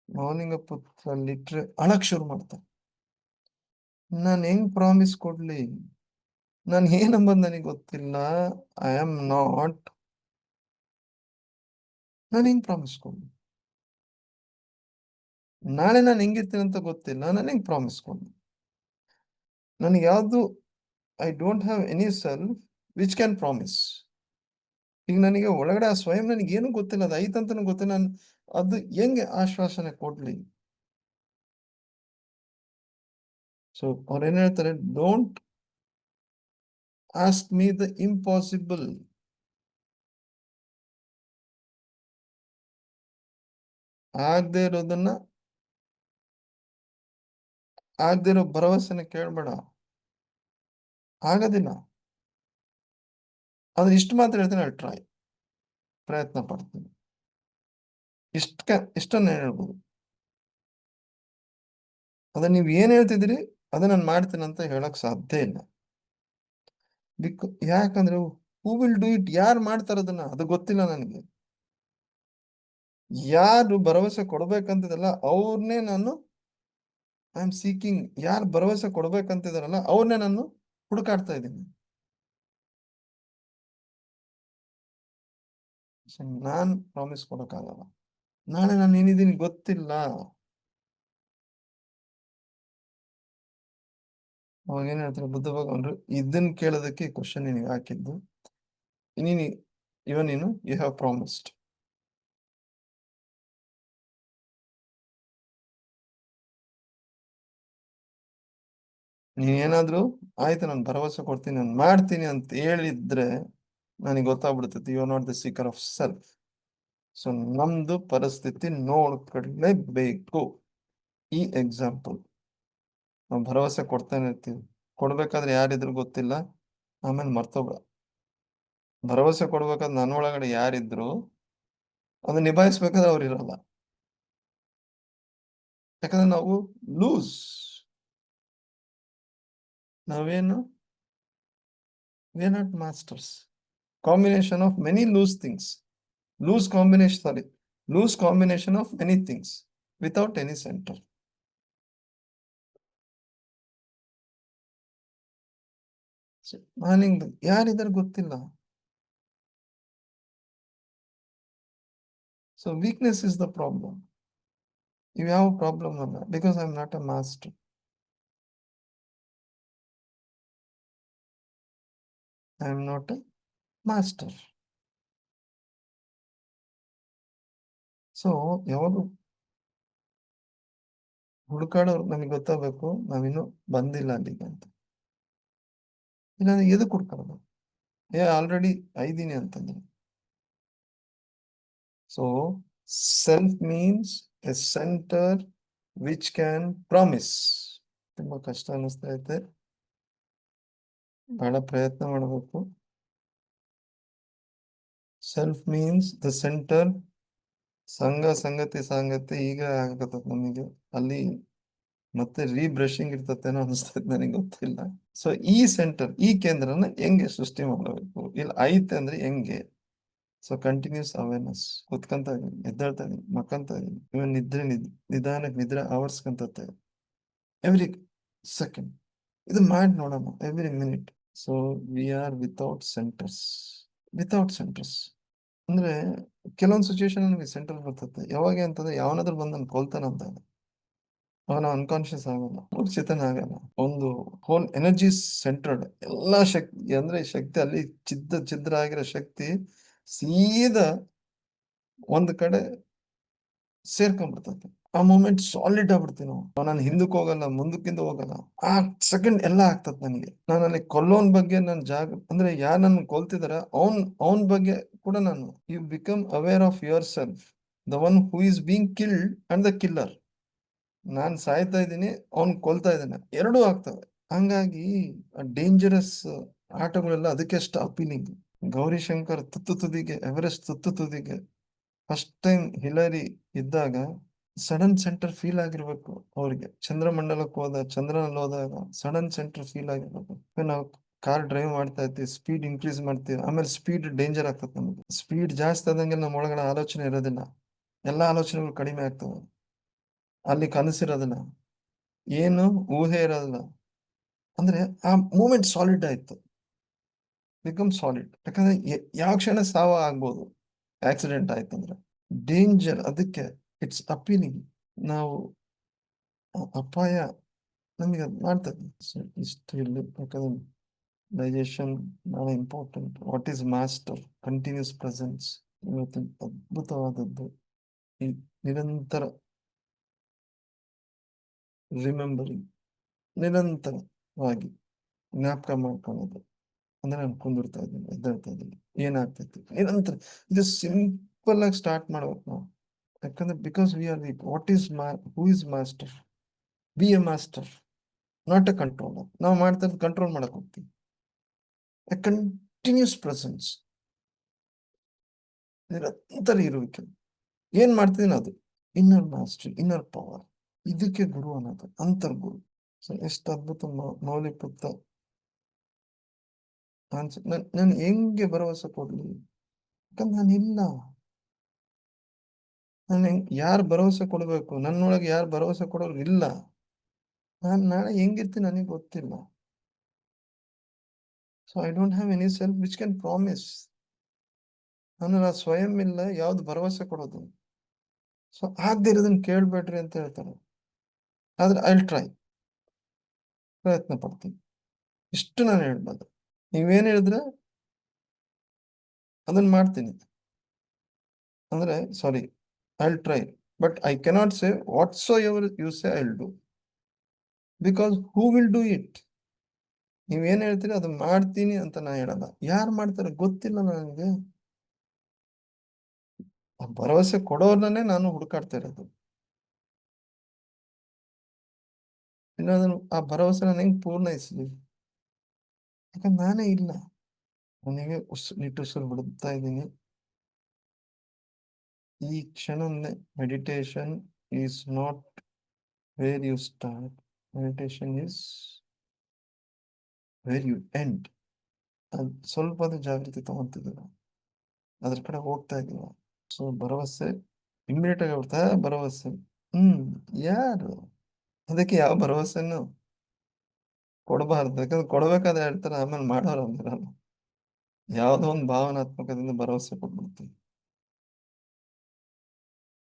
ಮೌಲಿಂಗ ಪುತ್ರ ಲಿಟ್ರೆ ಅಳಕ್ ಶುರು ಮಾಡ್ತಾನೆ. ನಾನು ಹೆಂಗ್ ಪ್ರಾಮಿಸ್ ಕೊಡ್ಲಿ, ನಾನು ಏನಂಬದ್ ನನಗೆ ಗೊತ್ತಿಲ್ಲ, ಐ ಆಮ್ ನಾಟ್, ನಾನು ಹೆಂಗ್ ಪ್ರಾಮಿಸ್ ಕೊಡ್ಲಿ, ನಾಳೆ ನಾನು ಹೆಂಗಿರ್ತೀನಿ ಅಂತ ಗೊತ್ತಿಲ್ಲ, ನಾನು ಹೆಂಗ್ ಪ್ರಾಮಿಸ್ ಕೊಡ್ಲಿ, ನನಗೆ ಯಾವ್ದು, I don't have any self which can promise. ಈಗ ನನಗೆ ಒಳಗಡೆ ಆ ಸ್ವಯಂ ನನಗೆ ಏನು ಗೊತ್ತಿಲ್ಲ, ಅದು ಐತಂತನೂ ಗೊತ್ತಿಲ್ಲ, ನಾನು ಅದು ಹೆಂಗೆ ಆಶ್ವಾಸನೆ ಕೊಡ್ಲಿ. ಸೊ ಅವ್ರು ಏನ್ ಹೇಳ್ತಾರೆ, don't ask me the impossible. ಆಗದೆ ಇರೋದನ್ನ, ಆಗದೆ ಇರೋ ಭರವಸೆನ ಕೇಳ್ಬೇಡ, ಆಗೋದಿಲ್ಲ. ಆದ್ರೆ ಇಷ್ಟು ಮಾತ್ರ ಹೇಳ್ತೀನಿ, ಅಲ್ಲಿ ಟ್ರೈ, ಪ್ರಯತ್ನ ಪಡ್ತೀನಿ, ಇಷ್ಟನ್ನ ಹೇಳ್ಬೋದು. ಅದ ನೀವ್ ಏನ್ ಹೇಳ್ತಿದ್ದೀರಿ ಅದ ನಾನು ಮಾಡ್ತೀನಿ ಅಂತ ಹೇಳಕ್ ಸಾಧ್ಯ ಇಲ್ಲ. ಯಾಕಂದ್ರೆ ಹೂ ವಿಲ್ ಡೂ ಇಟ್, ಯಾರು ಮಾಡ್ತಾರ ಅದನ್ನ, ಅದು ಗೊತ್ತಿಲ್ಲ ನನಗೆ. ಯಾರು ಭರವಸೆ ಕೊಡ್ಬೇಕಂತಿದಲ್ಲ ಅವ್ರನ್ನೇ ನಾನು ಐ ಆಮ್ ಸೀಕಿಂಗ್, ಯಾರು ಭರವಸೆ ಕೊಡ್ಬೇಕಂತಿದಾರಲ್ಲ ಅವ್ರನ್ನೇ ನಾನು ಹುಡುಕಾಡ್ತಾ ಇದ್ದೀನಿ. ನಾನ್ ಪ್ರಾಮಿಸ್ ಕೊಡಕ್ಕಾಗಲ್ಲ, ನಾಳೆ ನಾನು ಏನಿದ್ದೀನಿ ಗೊತ್ತಿಲ್ಲ. ಅವಾಗ ಏನ್ ಹೇಳ್ತಾರೆ ಬುದ್ಧ ಭಗವಾನ್ರು, ಇದನ್ನ ಕೇಳೋದಕ್ಕೆ ಕ್ವಶನ್ ನಿನಗೆ ಹಾಕಿದ್ದು, ನೀನು ನೀನು ಯು ಹ್ಯಾವ್ ಪ್ರಾಮಿಸ್ಡ್. ನೀನೇನಾದ್ರೂ ಆಯ್ತು ನಾನು ಭರವಸೆ ಕೊಡ್ತೀನಿ, ನಾನು ಮಾಡ್ತೀನಿ ಅಂತ ಹೇಳಿದ್ರೆ ನನಗೆ ಗೊತ್ತಾಗ್ಬಿಡ್ತೈತಿ you are not the seeker of self. So ನಮ್ದು ಪರಿಸ್ಥಿತಿ ನೋಡ್ಕೊಳ್ಳೇಬೇಕು. ಈ ಎಕ್ಸಾಂಪಲ್, ನಾವು ಭರವಸೆ ಕೊಡ್ತಾನೆ ಇರ್ತೀವಿ, ಕೊಡ್ಬೇಕಾದ್ರೆ ಯಾರಿದ್ರು ಗೊತ್ತಿಲ್ಲ, ಆಮೇಲೆ ಮರ್ತೋಗ್ಬಿಡ. ಭರವಸೆ ಕೊಡ್ಬೇಕಾದ್ರೆ ನನ್ನ ಒಳಗಡೆ ಯಾರಿದ್ರು ಅದನ್ನ ನಿಭಾಯಿಸ್ಬೇಕಾದ್ರೆ ಅವ್ರು ಇರಲ್ಲ, ಯಾಕಂದ್ರೆ ನಾವು ಲೂಸ್, ನಾವೇನು we are not masters. Combination of many loose things, loose combination of many things without any centre. ನಾನಿಂಗ್ ಯಾರಿದ್ದಾರೆ ಗೊತ್ತಿಲ್ಲ. So weakness is the problem, ಇವ್ಯಾವ ಪ್ರಾಬ್ಲಮ್ ಅಲ್ಲ, because I am not a master. I am not a master. So ಯಾವಾಗ ಹುಡುಕಾಡೋರು ನಮಗೆ ಗೊತ್ತಾಗಬೇಕು ನಾವಿನ್ನೂ ಬಂದಿಲ್ಲ ಅಲ್ಲಿಗೆ ಅಂತ. ಇಲ್ಲಾಂದ್ರೆ ಎದಕ್ಕೆ ಹುಡ್ಕಾಡೋದು? ಆಲ್ರೆಡಿ ಐದೀನಿ ಅಂತಂದ್ರೆ. So self means A centre which can promise. ತುಂಬಾ ಕಷ್ಟ ಅನಿಸ್ತಾ ಐತೆ, ಬಹಳ ಪ್ರಯತ್ನ ಮಾಡಬೇಕು. Self means the centre. ಸಂಗತಿ ಈಗ ಆಗತ್ತ ನಮಗೆ ಅಲ್ಲಿ ಮತ್ತೆ ರೀಬ್ರಷಿಂಗ್ ಇರ್ತತೇನೋ ಅನಿಸ್ತೈತೆ, ನನಗೆ ಗೊತ್ತಿಲ್ಲ. ಸೊ ಈ ಸೆಂಟರ್, ಈ ಕೇಂದ್ರನ ಹೆಂಗೆ ಸೃಷ್ಟಿ ಮಾಡಬೇಕು, ಇಲ್ಲ ಐತೆ ಅಂದ್ರೆ ಹೆಂಗೆ? So continuous awareness. ಕುತ್ಕೊಂತ ಇದೀನಿ, ಎದ್ದೇಳ್ತಾ ಇದೀನಿ, ಮಕ್ಕಂತ ಇದೀನಿ, ಇವನ್ ನಿಧಾನಕ್ಕೆ ನಿದ್ರೆ ಆವರ್ಸ್ಕೊಂತ ಎವ್ರಿ ಸೆಕೆಂಡ್. ಇದು ಮಾಡಿ ನೋಡೋಣ every minute. So we are without centres ಅಂದ್ರೆ ಕೆಲವೊಂದು ಸಿಚುವೇಶನ್ ನಮಗೆ ಸೆಂಟರ್ ಬರ್ತದೆ. ಯಾವಾಗ ಅಂತಂದ್ರೆ ಯಾವನಾದ್ರೂ ಬಂದು ನನ್ ಕೊಲ್ತಾನ ಅಂತ, ಅವನ ಅನ್ಕಾನ್ಶಿಯಸ್ ಆಗಲ್ಲ, ಮೂರ್ಛಿತನ ಆಗಲ್ಲ. ಒಂದು ಹೋಲ್ ಎನರ್ಜಿ ಸೆಂಟರ್ಡ್, ಎಲ್ಲಾ ಶಕ್ತಿ ಅಂದ್ರೆ ಶಕ್ತಿ ಅಲ್ಲಿ ಛಿದ್ರ ಆಗಿರೋ ಶಕ್ತಿ ಸೀದಾ ಒಂದ್ ಕಡೆ ಸೇರ್ಕೊಂಡ್ಬಿಡ್ತದೆ. ಆ ಮೂಮೆಂಟ್ ಸಾಲಿಡ್ ಆಗ್ಬಿಡ್ತೀವಿ ನಾವು. ನಾನು ಹಿಂದಕ್ಕೆ ಹೋಗಲ್ಲ, ಮುಂದಕ್ಕಿಂತ ಹೋಗಲ್ಲ. ಆ ಸೆಕೆಂಡ್ ಎಲ್ಲ ಆಗ್ತದೆ ನನಗೆ. ನಾನು ಅಲ್ಲಿ ಕೊಲ್ಲೋನ್ ಬಗ್ಗೆ ನನ್ನ ಅಂದ್ರೆ ಯಾರು ನನ್ನ ಕೊಲ್ತಿದಾರ ಅವನ್ ಬಗ್ಗೆ ಕೂಡ ನಾನು. You become aware of yourself, the one who is being killed and the killer. ನಾನ್ ಸಾಯ್ತಾ ಇದ್ದೀನಿ, ಅವ್ನ್ ಕೊಲ್ತಾ ಇದ್ದಾನೆ, ಎರಡೂ ಆಗ್ತವೆ. ಹಂಗಾಗಿ ಡೇಂಜರಸ್ ಆಟಗಳೆಲ್ಲ ಅದಕ್ಕೆ ಅಷ್ಟು ಅಪೀಲಿಂಗ್. ಗೌರಿಶಂಕರ್ ತುದಿಗೆ, ಎವರೆಸ್ಟ್ ತುದಿಗೆ ಫಸ್ಟ್ ಟೈಮ್ ಹಿಲರಿ ಇದ್ದಾಗ ಸಡನ್ ಸೆಂಟರ್ ಫೀಲ್ ಆಗಿರ್ಬೇಕು ಅವ್ರಿಗೆ. ಚಂದ್ರಮಂಡಲಕ್ಕೆ ಚಂದ್ರನಲ್ಲಿ ಹೋದಾಗ ಸಡನ್ ಸೆಂಟರ್ ಫೀಲ್ ಆಗಿರ್ಬೇಕು. ನಾವು ಕಾರ್ ಡ್ರೈವ್ ಮಾಡ್ತಾ ಇರ್ತೀವಿ, ಸ್ಪೀಡ್ ಇನ್ಕ್ರೀಸ್ ಮಾಡ್ತೀವಿ, ಆಮೇಲೆ ಸ್ಪೀಡ್ ಡೇಂಜರ್ ಆಗ್ತದೆ ನಮಗೆ. ಸ್ಪೀಡ್ ಜಾಸ್ತಿ ಆದಂಗೆ ನಮ್ಮ ಒಳಗಡೆ ಆಲೋಚನೆ ಇರೋದಿಲ್ಲ, ಎಲ್ಲಾ ಆಲೋಚನೆಗಳು ಕಡಿಮೆ ಆಗ್ತವೆ. ಅಲ್ಲಿ ಕನಸಿರೋದಿಲ್ಲ, ಏನು ಊಹೆ ಇರೋದಿಲ್ಲ. ಅಂದ್ರೆ ಆ ಮೂಮೆಂಟ್ ಸಾಲಿಡ್ ಆಯ್ತು, ಬಿಕಮ್ ಸಾಲಿಡ್. ಯಾಕಂದ್ರೆ ಯಾವ ಕ್ಷಣ ಸಾವ ಆಗ್ಬೋದು ಆಕ್ಸಿಡೆಂಟ್ ಆಯ್ತಂದ್ರೆ. ಡೇಂಜರ್, ಅದಕ್ಕೆ ಇಟ್ಸ್ ಅಪೀಲಿಂಗ್. ನಾವು ಅಪಾಯ ನಮಗೆ ಅದು ಮಾಡ್ತದೆ. ಇಷ್ಟು ಇಲ್ಲಿ ಯಾಕಂದ್ರೆ ಡೈಜೆಷನ್ ಬಹಳ important. What is master? Continuous presence. ಇವತ್ತು ಅದ್ಭುತವಾದದ್ದು ಈ ನಿರಂತರ ರಿಮೆಂಬರಿಂಗ್, ನಿರಂತರವಾಗಿ ಜ್ಞಾಪಕ ಮಾಡ್ಕೊಳ್ಳೋದು. ಅಂದ್ರೆ ನಾನು ಕುಂದಿರ್ತಾ ಇದ್ದೀನಿ, ಎದ್ದೇಳ್ತಾ ಇದ್ದೀನಿ, ಏನಾಗ್ತೈತಿ ನಿರಂತರ. ಇದು ಸಿಂಪಲ್ ಆಗಿ ಸ್ಟಾರ್ಟ್ ಮಾಡ್ಬೇಕು ನಾವು. ಯಾಕಂದ್ರೆ because we are weak. What is who is master? Be a master, not a controller. ನಾವು ಮಾಡ್ತಾ ಇರೋದು ಕಂಟ್ರೋಲ್ ಮಾಡಕ್ ಹೋಗ್ತೀವಿ. ಎ ಕಂಟಿನ್ಯೂಸ್ ಪ್ರೆಸೆನ್ಸ್, ನಿರಂತರ ಇರುವಿಕೆ. ಏನ್ ಮಾಡ್ತೀನಿ ಅದು ಇನ್ನರ್ ಮಾಸ್ಟ್ರಿ, ಇನ್ನರ್ ಪವರ್. ಇದಕ್ಕೆ ಗುರು ಅನ್ನೋದು, ಅಂತರ್ಗುರು. ಸೊ ಎಷ್ಟು ಅದ್ಭುತ ಮೌಲಿಕೃತ ಆನ್ಸರ್. ನಾನು ಹೆಂಗೆ ಭರವಸೆ ಕೊಡ್ಲಿ? ಯಾಕಂದ್ರೆ ನಾನಿಲ್ಲ. ನಾನು ಯಾರು ಭರವಸೆ ಕೊಡ್ಬೇಕು? ನನ್ನೊಳಗೆ ಯಾರು ಭರವಸೆ ಕೊಡೋರು ಇಲ್ಲ. ನಾನು ನಾಳೆ ಹೆಂಗಿರ್ತೀನಿ ನನಗೆ ಗೊತ್ತಿಲ್ಲ. So I don't have any self which can promise. ನಾನು ಸ್ವಯಂ ಇಲ್ಲ ಯಾವ್ದು ಭರವಸೆ ಕೊಡೋದು. ಸೊ ಆಗದೆ ಇರೋದನ್ನ ಕೇಳ್ಬೇಡ್ರಿ ಅಂತ ಹೇಳ್ತಾರೆ. ಆದ್ರೆ ಐ ಟ್ರೈ, ಪ್ರಯತ್ನ ಪಡ್ತೀನಿ. ಇಷ್ಟು ನಾನು ಹೇಳ್ಬೋದು. ನೀವೇನ್ ಹೇಳಿದ್ರೆ ಅದನ್ನ ಮಾಡ್ತೀನಿ. ಅಂದ್ರೆ sorry, I try, but I cannot say whatsoever you say I do, because who will do it? ನೀವೇನ್ ಹೇಳ್ತೀರಿ ಅದನ್ನ ಮಾಡ್ತೀನಿ ಅಂತ ನಾ ಹೇಳಲ್ಲ. ಯಾರು ಮಾಡ್ತಾರೆ ಗೊತ್ತಿಲ್ಲ ನನಗೆ. ಆ ಭರವಸೆ ಕೊಡೋರ್ನೇ ನಾನು ಹುಡುಕಾಡ್ತಾ ಇರೋದು. ಇನ್ನು ಆ ಭರವಸೆ ನಾನು ಹೆಂಗ್ ಪೂರ್ಣಯಿಸ್ಲಿ? ಯಾಕಂದ್ರೆ ನಾನೇ ಇಲ್ಲ. ನನಗೆ ನಿಟ್ಟುಸಿರು ಬಿಡುತ್ತಾ ಇದ್ದೀನಿ. ಈ ಕ್ಷಣನೇ meditation is not where you start, meditation is where you end. ಅದು ಸ್ವಲ್ಪ ಜಾಗೃತಿ ತಗೊಂತಿದ್ದೀರ, ಅದ್ರ ಕಡೆ ಹೋಗ್ತಾ ಇದೀವ. ಸೊ ಭರವಸೆ ಇಮ್ಮಿಡಿಯೇಟ್ ಆಗಿ ಆಗ್ಬಿಡ್ತಾ ಭರವಸೆ. ಹ್ಮ್ ಯಾರು ಅದಕ್ಕೆ ಯಾವ ಭರವಸೆನು ಕೊಡಬಾರ್ದು. ಯಾಕಂದ್ರೆ ಕೊಡ್ಬೇಕಾದ್ರೆ ಹೇಳ್ತಾರೆ, ಆಮೇಲೆ ಮಾಡೋರು ಅಂದಿರಲ್ಲ. ಯಾವ್ದೋ ಒಂದು ಭಾವನಾತ್ಮಕದಿಂದ ಭರವಸೆ ಕೊಟ್ಬಿಡ್ತೀವಿ.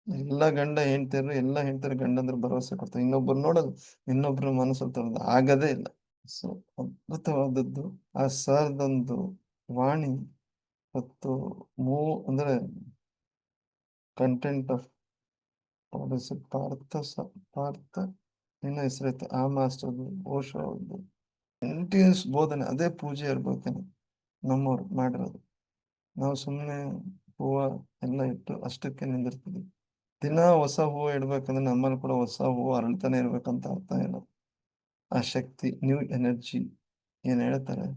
ಎಲ್ಲ ಹೆಂಡ್ತಿರು ಗಂಡಂದ್ರೆ ಭರವಸೆ ಕೊಡ್ತಾರೆ. ಇನ್ನೊಬ್ರು ನೋಡೋದು, ಇನ್ನೊಬ್ರು ಮನಸ್ಸಲ್ಲಿ ತರೋದು ಆಗದೇ ಇಲ್ಲ. ಸೊ ಅದ್ಭುತವಾದದ್ದು ಆ ಸರ್ದೊಂದು ವಾಣಿ ಮತ್ತು ಅಂದ್ರೆ ಕಂಟೆಂಟ್ ಆಫ್ ಪಾರ್ಥ ಏನೋ ಹೆಸರೈತೆ ಆ ಮಾಸ್ಟರ್ದು ಓಶೋ ಅವ್ರದ್ದು ಕಂಟಿನ್ಯೂಸ್ ಬೋಧನೆ, ಅದೇ ಪೂಜೆ ಇರ್ಬೇಕೇನೆ ನಮ್ಮವ್ರು ಮಾಡಿರೋದು. ನಾವು ಸುಮ್ಮನೆ ಹೂವು ಎಲ್ಲ ಇಟ್ಟು ಅಷ್ಟಕ್ಕೆ ನಿಂದಿರ್ತೀವಿ. ದಿನ ಹೊಸ ಹೂವು ಇಡ್ಬೇಕಂದ್ರೆ ನಮ್ಮಲ್ಲಿ ಕೂಡ ಹೊಸ ಹೂವು ಅರಳ್ತಾನೆ ಇರ್ಬೇಕಂತ ಅರ್ಥ ಇಲ್ಲ. ಆ ಶಕ್ತಿ, ನ್ಯೂ ಎನರ್ಜಿ ಏನ್ ಹೇಳ್ತಾರೆ,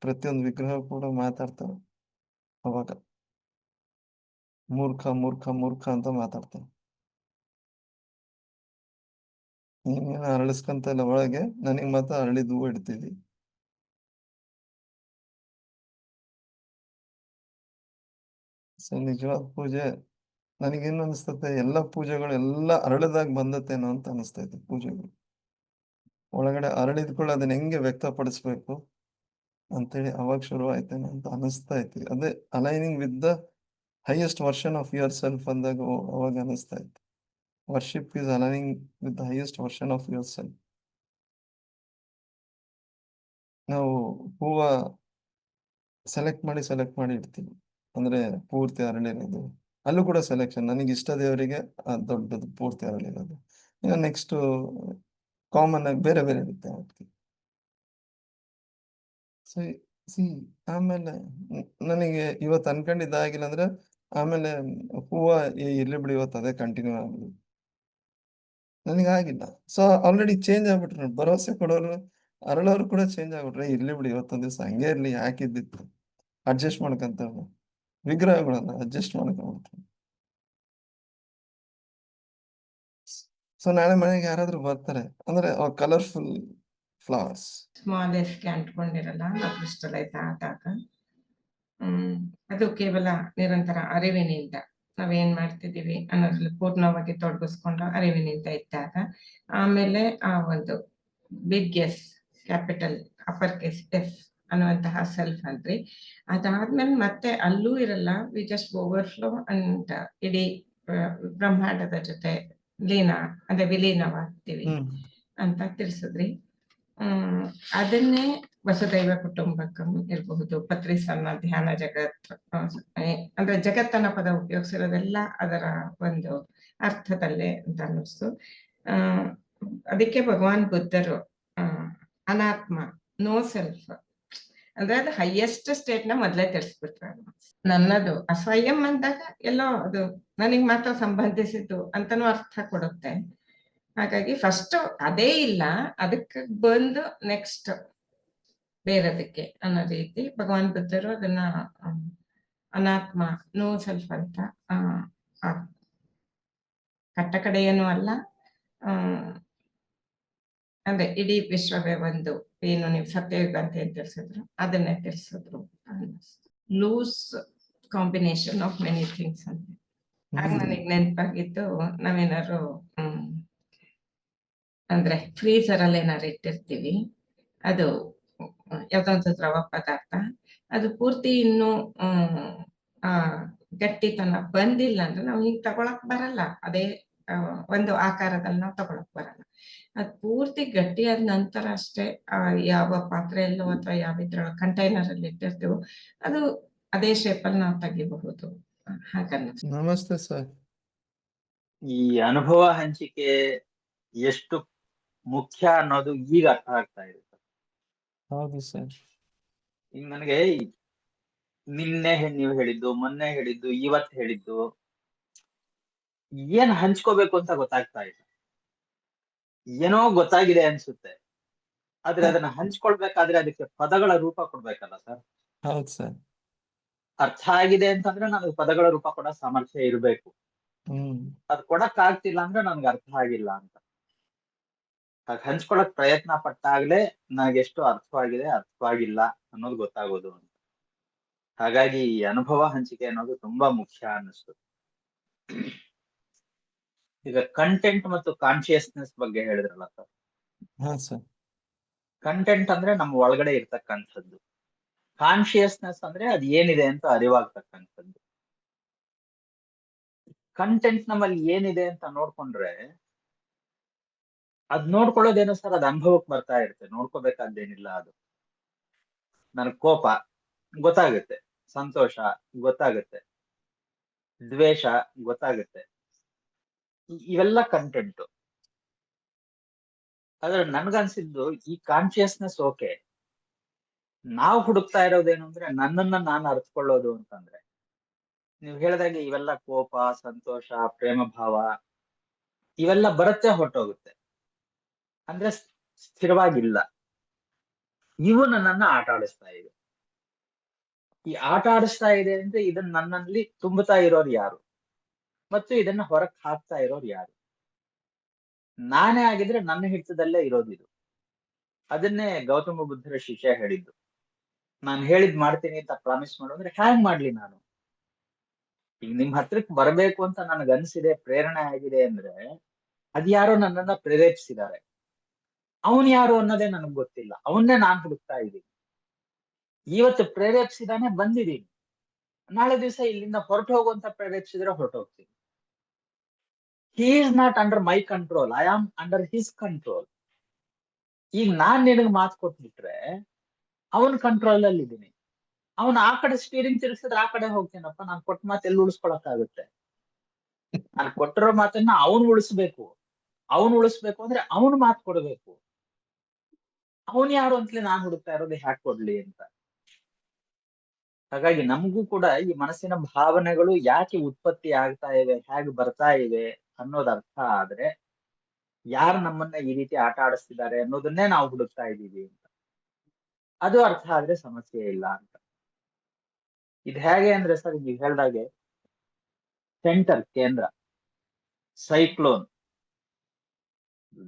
ಪ್ರತಿಯೊಂದು ವಿಗ್ರಹ ಕೂಡ ಮಾತಾಡ್ತಾರೆ. ಅವಾಗ ಮೂರ್ಖ ಮೂರ್ಖ ಮೂರ್ಖ ಅಂತ ಮಾತಾಡ್ತಾರೆ. ನೀನೇನು ಅರಳಿಸ್ಕೊಂತ ಇಲ್ಲ ಒಳಗೆ, ನನಗೆ ಮಾತ್ರ ಅರಳಿದ ಹೂವು ಇಡ್ತೀವಿ. ಸೊ ನಿಜವಾದ ಪೂಜೆ ನನಗೇನು ಅನಿಸ್ತತೆ, ಎಲ್ಲ ಪೂಜೆಗಳು ಎಲ್ಲ ಅರಳದಾಗ ಬಂದತ್ತೇನೋ ಅಂತ ಅನಿಸ್ತೈತೆ. ಪೂಜೆಗಳು ಒಳಗಡೆ ಅರಳಿದ್ಕೊಳ್ಳಿ ಅದನ್ನ ಹೆಂಗೆ ವ್ಯಕ್ತಪಡಿಸ್ಬೇಕು ಅಂತೇಳಿ ಅವಾಗ ಶುರು ಆಯ್ತೇನೋ ಅಂತ ಅನಿಸ್ತಾ ಐತಿ. ಅದೇ aligning with the highest version of your self ಅಂದಾಗ ಅವಾಗ ಅನಿಸ್ತಾ ಇತ್ತು. Worship is aligning with the highest version of your self. ನಾವು ಹೂವ ಸೆಲೆಕ್ಟ್ ಮಾಡಿ ಇಡ್ತೀವಿ, ಅಂದ್ರೆ ಪೂರ್ತಿ ಅರಳಿರೋದು. ಅಲ್ಲೂ ಕೂಡ ಸೆಲೆಕ್ಷನ್, ನನಗೆ ಇಷ್ಟ ದೇವರಿಗೆ ದೊಡ್ಡದು ಪೂರ್ತಿ ಅರಳಿರೋದು. ಇನ್ನು ನೆಕ್ಸ್ಟ್ ಕಾಮನ್ ಆಗಿ ಬೇರೆ ಬೇರೆ ಇರುತ್ತೆ ಅವಕ್ಕೆ. ಸಿ ಸಿ ಆಮೇಲೆ ನನಗೆ ಇವತ್ತು ಅನ್ಕೊಂಡಿದ್ದಾಗಿಲ್ಲ ಅಂದ್ರೆ ಆಮೇಲೆ ಹೂವ ಇರ್ಲಿ ಬಿಡಿ ಇವತ್ತು ಅದೇ ಕಂಟಿನ್ಯೂ ಆಗಲಿ, ನನಗಾಗಿಲ್ಲ. ಸೊ ಆಲ್ರೆಡಿ ಚೇಂಜ್ ಆಗ್ಬಿಟ್ರು, ಭರವಸೆ ಕೊಡೋರು ಅರಳೋರು ಕೂಡ ಚೇಂಜ್ ಆಗ್ಬಿಟ್ರೆ ಇರ್ಲಿ ಬಿಡಿ ಇವತ್ತೊಂದ್ ದಿವಸ ಹಂಗೆ ಇರ್ಲಿ, ಯಾಕಿದ್ದಿತ್ತು ಅಡ್ಜಸ್ಟ್ ಮಾಡ್ಕೊಂತ ವಿಗ್ರಹಗಳನ್ನ ಅಡ್ಜಸ್ಟ್ ಮಾಡ್ಕೊಂಡ್ಬಿಡ್ತಾರೆ. ಸೊ ನಾಳೆ ಮನೆಗೆ ಯಾರಾದ್ರೂ ಬರ್ತಾರೆ ಅಂದ್ರೆ ಕಲರ್ಫುಲ್ ಫ್ಲವರ್ಸ್ ಸ್ಮಾಲ್ ಎಸ್ಗೆ ಅಂಟ್ಕೊಂಡಿರಲ್ಲ, ಕ್ರಿಸ್ಟಲೈಸ್ ಆದಾಗ ಅದು ಕೇವಲ ನಿರಂತರ ಅರಿವಿನಿಂದ ನಾವೇನ್ ಮಾಡ್ತಿದೀವಿ ಅನ್ನೋದ್ರಲ್ಲಿ ಪೂರ್ಣವಾಗಿ ತೊಡಗಿಸ್ಕೊಂಡು ಅರಿವಿನಿಂದ ಇದ್ದಾಗ ಆಮೇಲೆ ಆ ಒಂದು big S, capital upper case F ಅನ್ನುವಂತಹ ಸೆಲ್ಫ್ ಅಂದ್ರಿ. ಅದಾದ್ಮೇಲೆ ಮತ್ತೆ ಅಲ್ಲೂ ಇರಲ್ಲ, ವಿ ಜಸ್ಟ್ ಓವರ್ಫ್ಲೋ ಅಂಡ್ ಇಡೀ ಬ್ರಹ್ಮಾಂಡದ ಜೊತೆ ಲೀನ ಅಂದ್ರೆ ವಿಲೀನವಾಗ್ತೀವಿ ಅಂತ ತಿಳಿಸಿದ್ರಿ. ಅದನ್ನೇ ವಸುದೈವ ಕುಟುಂಬಕಂ ಇರಬಹುದು, ಪತ್ರಿ ಸಣ್ಣ ಧ್ಯಾನ ಜಗತ್, ಅಂದ್ರೆ ಜಗತ್ತನ್ನ ಪದ ಉಪಯೋಗಿಸಿರೋದೆಲ್ಲ ಅದರ ಒಂದು ಅರ್ಥದಲ್ಲೇ ಅಂತ ಅನ್ನಿಸ್ತು. ಅದಕ್ಕೆ ಭಗವಾನ್ ಬುದ್ಧರು ಅನಾತ್ಮ, ನೋ ಸೆಲ್ಫ್ ಅಂದ್ರೆ ಅದು ಹೈಯೆಸ್ಟ್ ಸ್ಟೇಟ್ ನ ಮೊದ್ಲೇ ತಿಳಿಸ್ಬಿಟ್ರೆ, ನನ್ನದು ಅಸ್ವಯಂ ಅಂದಾಗ ಎಲ್ಲೋ ಅದು ನನಗ್ ಮಾತ್ರ ಸಂಬಂಧಿಸಿದ್ದು ಅಂತಾನೂ ಅರ್ಥ ಕೊಡುತ್ತೆ. ಹಾಗಾಗಿ ಫಸ್ಟ್ ಅದೇ ಇಲ್ಲ, ಅದಕ್ಕೆ ಬಂದು ನೆಕ್ಸ್ಟ್ ಬೇರೆದಕ್ಕೆ ಅನ್ನೋ ರೀತಿ ಭಗವಾನ್ ಬುದ್ಧರು ಅದನ್ನ ಅನಾತ್ಮ, ನೋ ಸೆಲ್ಫ್ ಅಂತ ಕಟ್ಟ ಕಡೆ ಏನೂ ಅಲ್ಲ, ಅಂದ್ರೆ ಇಡೀ ವಿಶ್ವವೇ ಒಂದು, ಏನು ನೀವು ಸತ್ಯಯುಗ ಅಂತ ಏನ್ ತಿಳಿಸಿದ್ರು ಅದನ್ನೇ ತಿಳಿಸಿದ್ರು. Loose combination of many things ಅಂತ. ಆಗ ನನಗೆ ನೆನಪಾಗಿದ್ದು, ನಾವೇನಾದ್ರು ಅಂದ್ರೆ ಫ್ರೀಸರ್ ಅಲ್ಲಿ ಏನಾದ್ರು ಇಟ್ಟಿರ್ತೀವಿ, ಅದು ಯಾವ್ದೊಂದು ದ್ರವ ಪದಾರ್ಥ, ಅದು ಪೂರ್ತಿ ಇನ್ನು ಗಟ್ಟಿತನ ಬಂದಿಲ್ಲ ಅಂದ್ರೆ ನಾವು ಹಿಂಗ್ ತಗೊಳಕ್ ಬರಲ್ಲ, ಅದೇ ಒಂದು ಆಕಾರದಲ್ಲಿ ನಾವು ತಗೊಳಕ್ ಬರಲ್ಲ. ಅದ್ ಪೂರ್ತಿ ಗಟ್ಟಿಯಾದ ನಂತರ ಅಷ್ಟೇ ಯಾವ ಪಾತ್ರೆಯಲ್ಲೋ ಅಥವಾ ಯಾವ ಇದ್ರೊಳಗೆ ಕಂಟೈನರ್ ಅಲ್ಲಿ ಇಟ್ಟಿರ್ತೀವೋ ಅದು ಅದೇ ಶೇಪ್ ಅಲ್ಲಿ ನಾವು ತೆಗಿಬಹುದು. ಹಾಗನ್ನ ನಮಸ್ತೆ ಸರ್. ಈ ಅನುಭವ ಹಂಚಿಕೆ ಎಷ್ಟು ಮುಖ್ಯ ಅನ್ನೋದು ಈಗ ಅರ್ಥ ಆಗ್ತಾ ಇದೆ ಸರ್. ಹೌದು ಸರ್. ಈಗ ನನಗೆ ನಿನ್ನೆ ನೀವು ಹೇಳಿದ್ದು, ಮೊನ್ನೆ ಹೇಳಿದ್ದು, ಇವತ್ತು ಹೇಳಿದ್ದು ಏನ್ ಹಂಚ್ಕೋಬೇಕು ಅಂತ ಗೊತ್ತಾಗ್ತಾ ಇಲ್ಲ. ಏನೋ ಗೊತ್ತಾಗಿದೆ ಅನ್ಸುತ್ತೆ, ಆದ್ರೆ ಅದನ್ನ ಹಂಚ್ಕೊಳ್ಬೇಕಾದ್ರೆ ಅದಕ್ಕೆ ಪದಗಳ ರೂಪ ಕೊಡ್ಬೇಕಲ್ಲ ಸರ್. ಹೌದು ಸರ್. ಅರ್ಥ ಆಗಿದೆ ಅಂತಂದ್ರೆ ನನಗೆ ಪದಗಳ ರೂಪ ಕೊಡೋ ಸಾಮರ್ಥ್ಯ ಇರ್ಬೇಕು. ಅದ್ ಕೊಡಕ್ ಆಗ್ತಿಲ್ಲ ಅಂದ್ರೆ ನನ್ಗೆ ಅರ್ಥ ಆಗಿಲ್ಲ ಅಂತ. ಹಂಚ್ಕೊಳಕ್ ಪ್ರಯತ್ನ ಪಟ್ಟಾಗ್ಲೇ ನನಗೆ ಎಷ್ಟು ಅರ್ಥವಾಗಿದೆ, ಅರ್ಥವಾಗಿಲ್ಲ ಅನ್ನೋದು ಗೊತ್ತಾಗೋದು ಅಂತ. ಹಾಗಾಗಿ ಈ ಅನುಭವ ಹಂಚಿಕೆ ಅನ್ನೋದು ತುಂಬಾ ಮುಖ್ಯ ಅನ್ನಿಸ್ತು. ಈಗ ಕಂಟೆಂಟ್ ಮತ್ತು ಕಾನ್ಶಿಯಸ್ನೆಸ್ ಬಗ್ಗೆ ಹೇಳಿದ್ರಲ್ಲ ಸರ್. ಕಂಟೆಂಟ್ ಅಂದ್ರೆ ನಮ್ಮ ಒಳಗಡೆ ಇರ್ತಕ್ಕಂಥದ್ದು, ಕಾನ್ಶಿಯಸ್ನೆಸ್ ಅಂದ್ರೆ ಅದ್ ಏನಿದೆ ಅಂತ ಅರಿವಾಗ್ತಕ್ಕಂಥದ್ದು. ಕಂಟೆಂಟ್ ನಮ್ಮಲ್ಲಿ ಏನಿದೆ ಅಂತ ನೋಡ್ಕೊಂಡ್ರೆ ಅದ್ ನೋಡ್ಕೊಳ್ಳೋದೇನೋ ಸರ್, ಅದ್ ಅನುಭವಕ್ಕೆ ಬರ್ತಾ ಇರುತ್ತೆ, ನೋಡ್ಕೋಬೇಕಾದ್ದೇನಿಲ್ಲ. ಅದು ನನ್ ಕೋಪ ಗೊತ್ತಾಗುತ್ತೆ, ಸಂತೋಷ ಗೊತ್ತಾಗುತ್ತೆ, ದ್ವೇಷ ಗೊತ್ತಾಗುತ್ತೆ, ಇವೆಲ್ಲ ಕಂಟೆಂಟ್. ಆದ್ರೆ ನನ್ಗನ್ಸಿದ್ದು ಈ ಕಾನ್ಶಿಯಸ್ನೆಸ್ ಓಕೆ. ನಾವು ಹುಡುಕ್ತಾ ಇರೋದೇನು ಅಂದ್ರೆ ನನ್ನನ್ನ ನಾನು ಅರ್ಥಕೊಳ್ಳೋದು ಅಂತಂದ್ರೆ, ನೀವು ಹೇಳಿದಾಗೆ ಇವೆಲ್ಲ ಕೋಪ, ಸಂತೋಷ, ಪ್ರೇಮ ಭಾವ ಇವೆಲ್ಲ ಬರುತ್ತೆ, ಹೊರಟೋಗುತ್ತೆ, ಅಂದ್ರೆ ಸ್ಥಿರವಾಗಿಲ್ಲ. ಇವು ನನ್ನನ್ನ ಆಟ ಆಡಿಸ್ತಾ ಇದೆ. ಈ ಆಟ ಆಡಿಸ್ತಾ ಇದೆ ಅಂದ್ರೆ ಇದನ್ನ ನನ್ನಲ್ಲಿ ತುಂಬುತ್ತಾ ಇರೋರು ಯಾರು, ಮತ್ತು ಇದನ್ನ ಹೊರಕ್ ಹಾಕ್ತಾ ಇರೋರು ಯಾರು? ನಾನೇ ಆಗಿದ್ರೆ ನನ್ನ ಹಿಡಿತದಲ್ಲೇ ಇರೋದಿದು. ಅದನ್ನೇ ಗೌತಮ ಬುದ್ಧರ ಶಿಷ್ಯ ಹೇಳಿದ್ದು, ನಾನು ಹೇಳಿದ್ ಮಾಡ್ತೀನಿ ಅಂತ ಪ್ರಾಮಿಸ್ ಮಾಡು ಅಂದ್ರೆ ಹ್ಯಾಂಗ್ ಮಾಡ್ಲಿ ನಾನು? ಈಗ ನಿಮ್ ಹತ್ರಕ್ ಬರ್ಬೇಕು ಅಂತ ನನಗ್ ಅನ್ಸಿದೆ, ಪ್ರೇರಣೆ ಆಗಿದೆ ಅಂದ್ರೆ ಅದ್ಯಾರೋ ನನ್ನನ್ನ ಪ್ರೇರೇಪಿಸಿದ್ದಾರೆ. ಅವನ್ ಯಾರು ಅನ್ನೋದೇ ನನಗ್ ಗೊತ್ತಿಲ್ಲ, ಅವನ್ನೇ ನಾನ್ ಹುಡುಕ್ತಾ ಇದ್ದೀನಿ. ಇವತ್ತು ಪ್ರೇರೇಪಿಸಿದಾನೆ, ಬಂದಿದ್ದೀನಿ. ನಾಳೆ ದಿವಸ ಇಲ್ಲಿಂದ ಹೊರಟು ಹೋಗುವಂತ ಪ್ರೇರೇಪಿಸಿದ್ರೆ ಹೊರಟೋಗ್ತೀನಿ. He is not under my control, I am under his control. ಈಗ ನಾನ್ ನಿನಗ್ ಮಾತು ಕೊಟ್ಬಿಟ್ರೆ ಅವನ್ ಕಂಟ್ರೋಲ್ ಅಲ್ಲಿ ಇದ್ದೀನಿ. ಅವನ್ ಆ ಕಡೆ ಸ್ಟೀರಿಂಗ್ ತಿರ್ಗಿಸಿದ್ರೆ ಆ ಕಡೆ ಹೋಗ್ತೀನಪ್ಪ. ನಾನ್ ಕೊಟ್ಟ ಮಾತು ಎಲ್ಲಿ ಉಳಿಸ್ಕೊಳಕ್ಕಾಗುತ್ತೆ? ನಾನು ಕೊಟ್ಟಿರೋ ಮಾತನ್ನ ಅವನ್ ಉಳಿಸ್ಬೇಕು. ಅವನ್ ಉಳಿಸ್ಬೇಕು ಅಂದ್ರೆ ಅವನ್ ಮಾತು ಕೊಡ್ಬೇಕು. ಅವನ್ ಯಾರು ಅಂತಲೇ ನಾನ್ ಹುಡುಕ್ತಾ ಇರೋದು, ಹ್ಯಾಕ್ ಕೊಡ್ಲಿ ಅಂತ. ಹಾಗಾಗಿ ನಮಗೂ ಕೂಡ ಈ ಮನಸ್ಸಿನ ಭಾವನೆಗಳು ಯಾಕೆ ಉತ್ಪತ್ತಿ ಆಗ್ತಾ ಇವೆ, ಹೇಗೆ ಬರ್ತಾ ಇವೆ ಅನ್ನೋದು ಅರ್ಥ ಆದ್ರೆ, ಯಾರು ನಮ್ಮನ್ನ ಈ ರೀತಿ ಆಟ ಆಡಿಸ್ತಿದ್ದಾರೆ ಅನ್ನೋದನ್ನೇ ನಾವು ಹುಡುಕ್ತಾ ಇದ್ದೀವಿ ಅಂತ ಅದು ಅರ್ಥ ಆದ್ರೆ ಸಮಸ್ಯೆ ಇಲ್ಲ ಅಂತ. ಇದು ಹೇಗೆ ಅಂದ್ರೆ ಸರ್, ನೀವು ಹೇಳ್ದಾಗೆ ಸೆಂಟರ್, ಕೇಂದ್ರ, ಸೈಕ್ಲೋನ್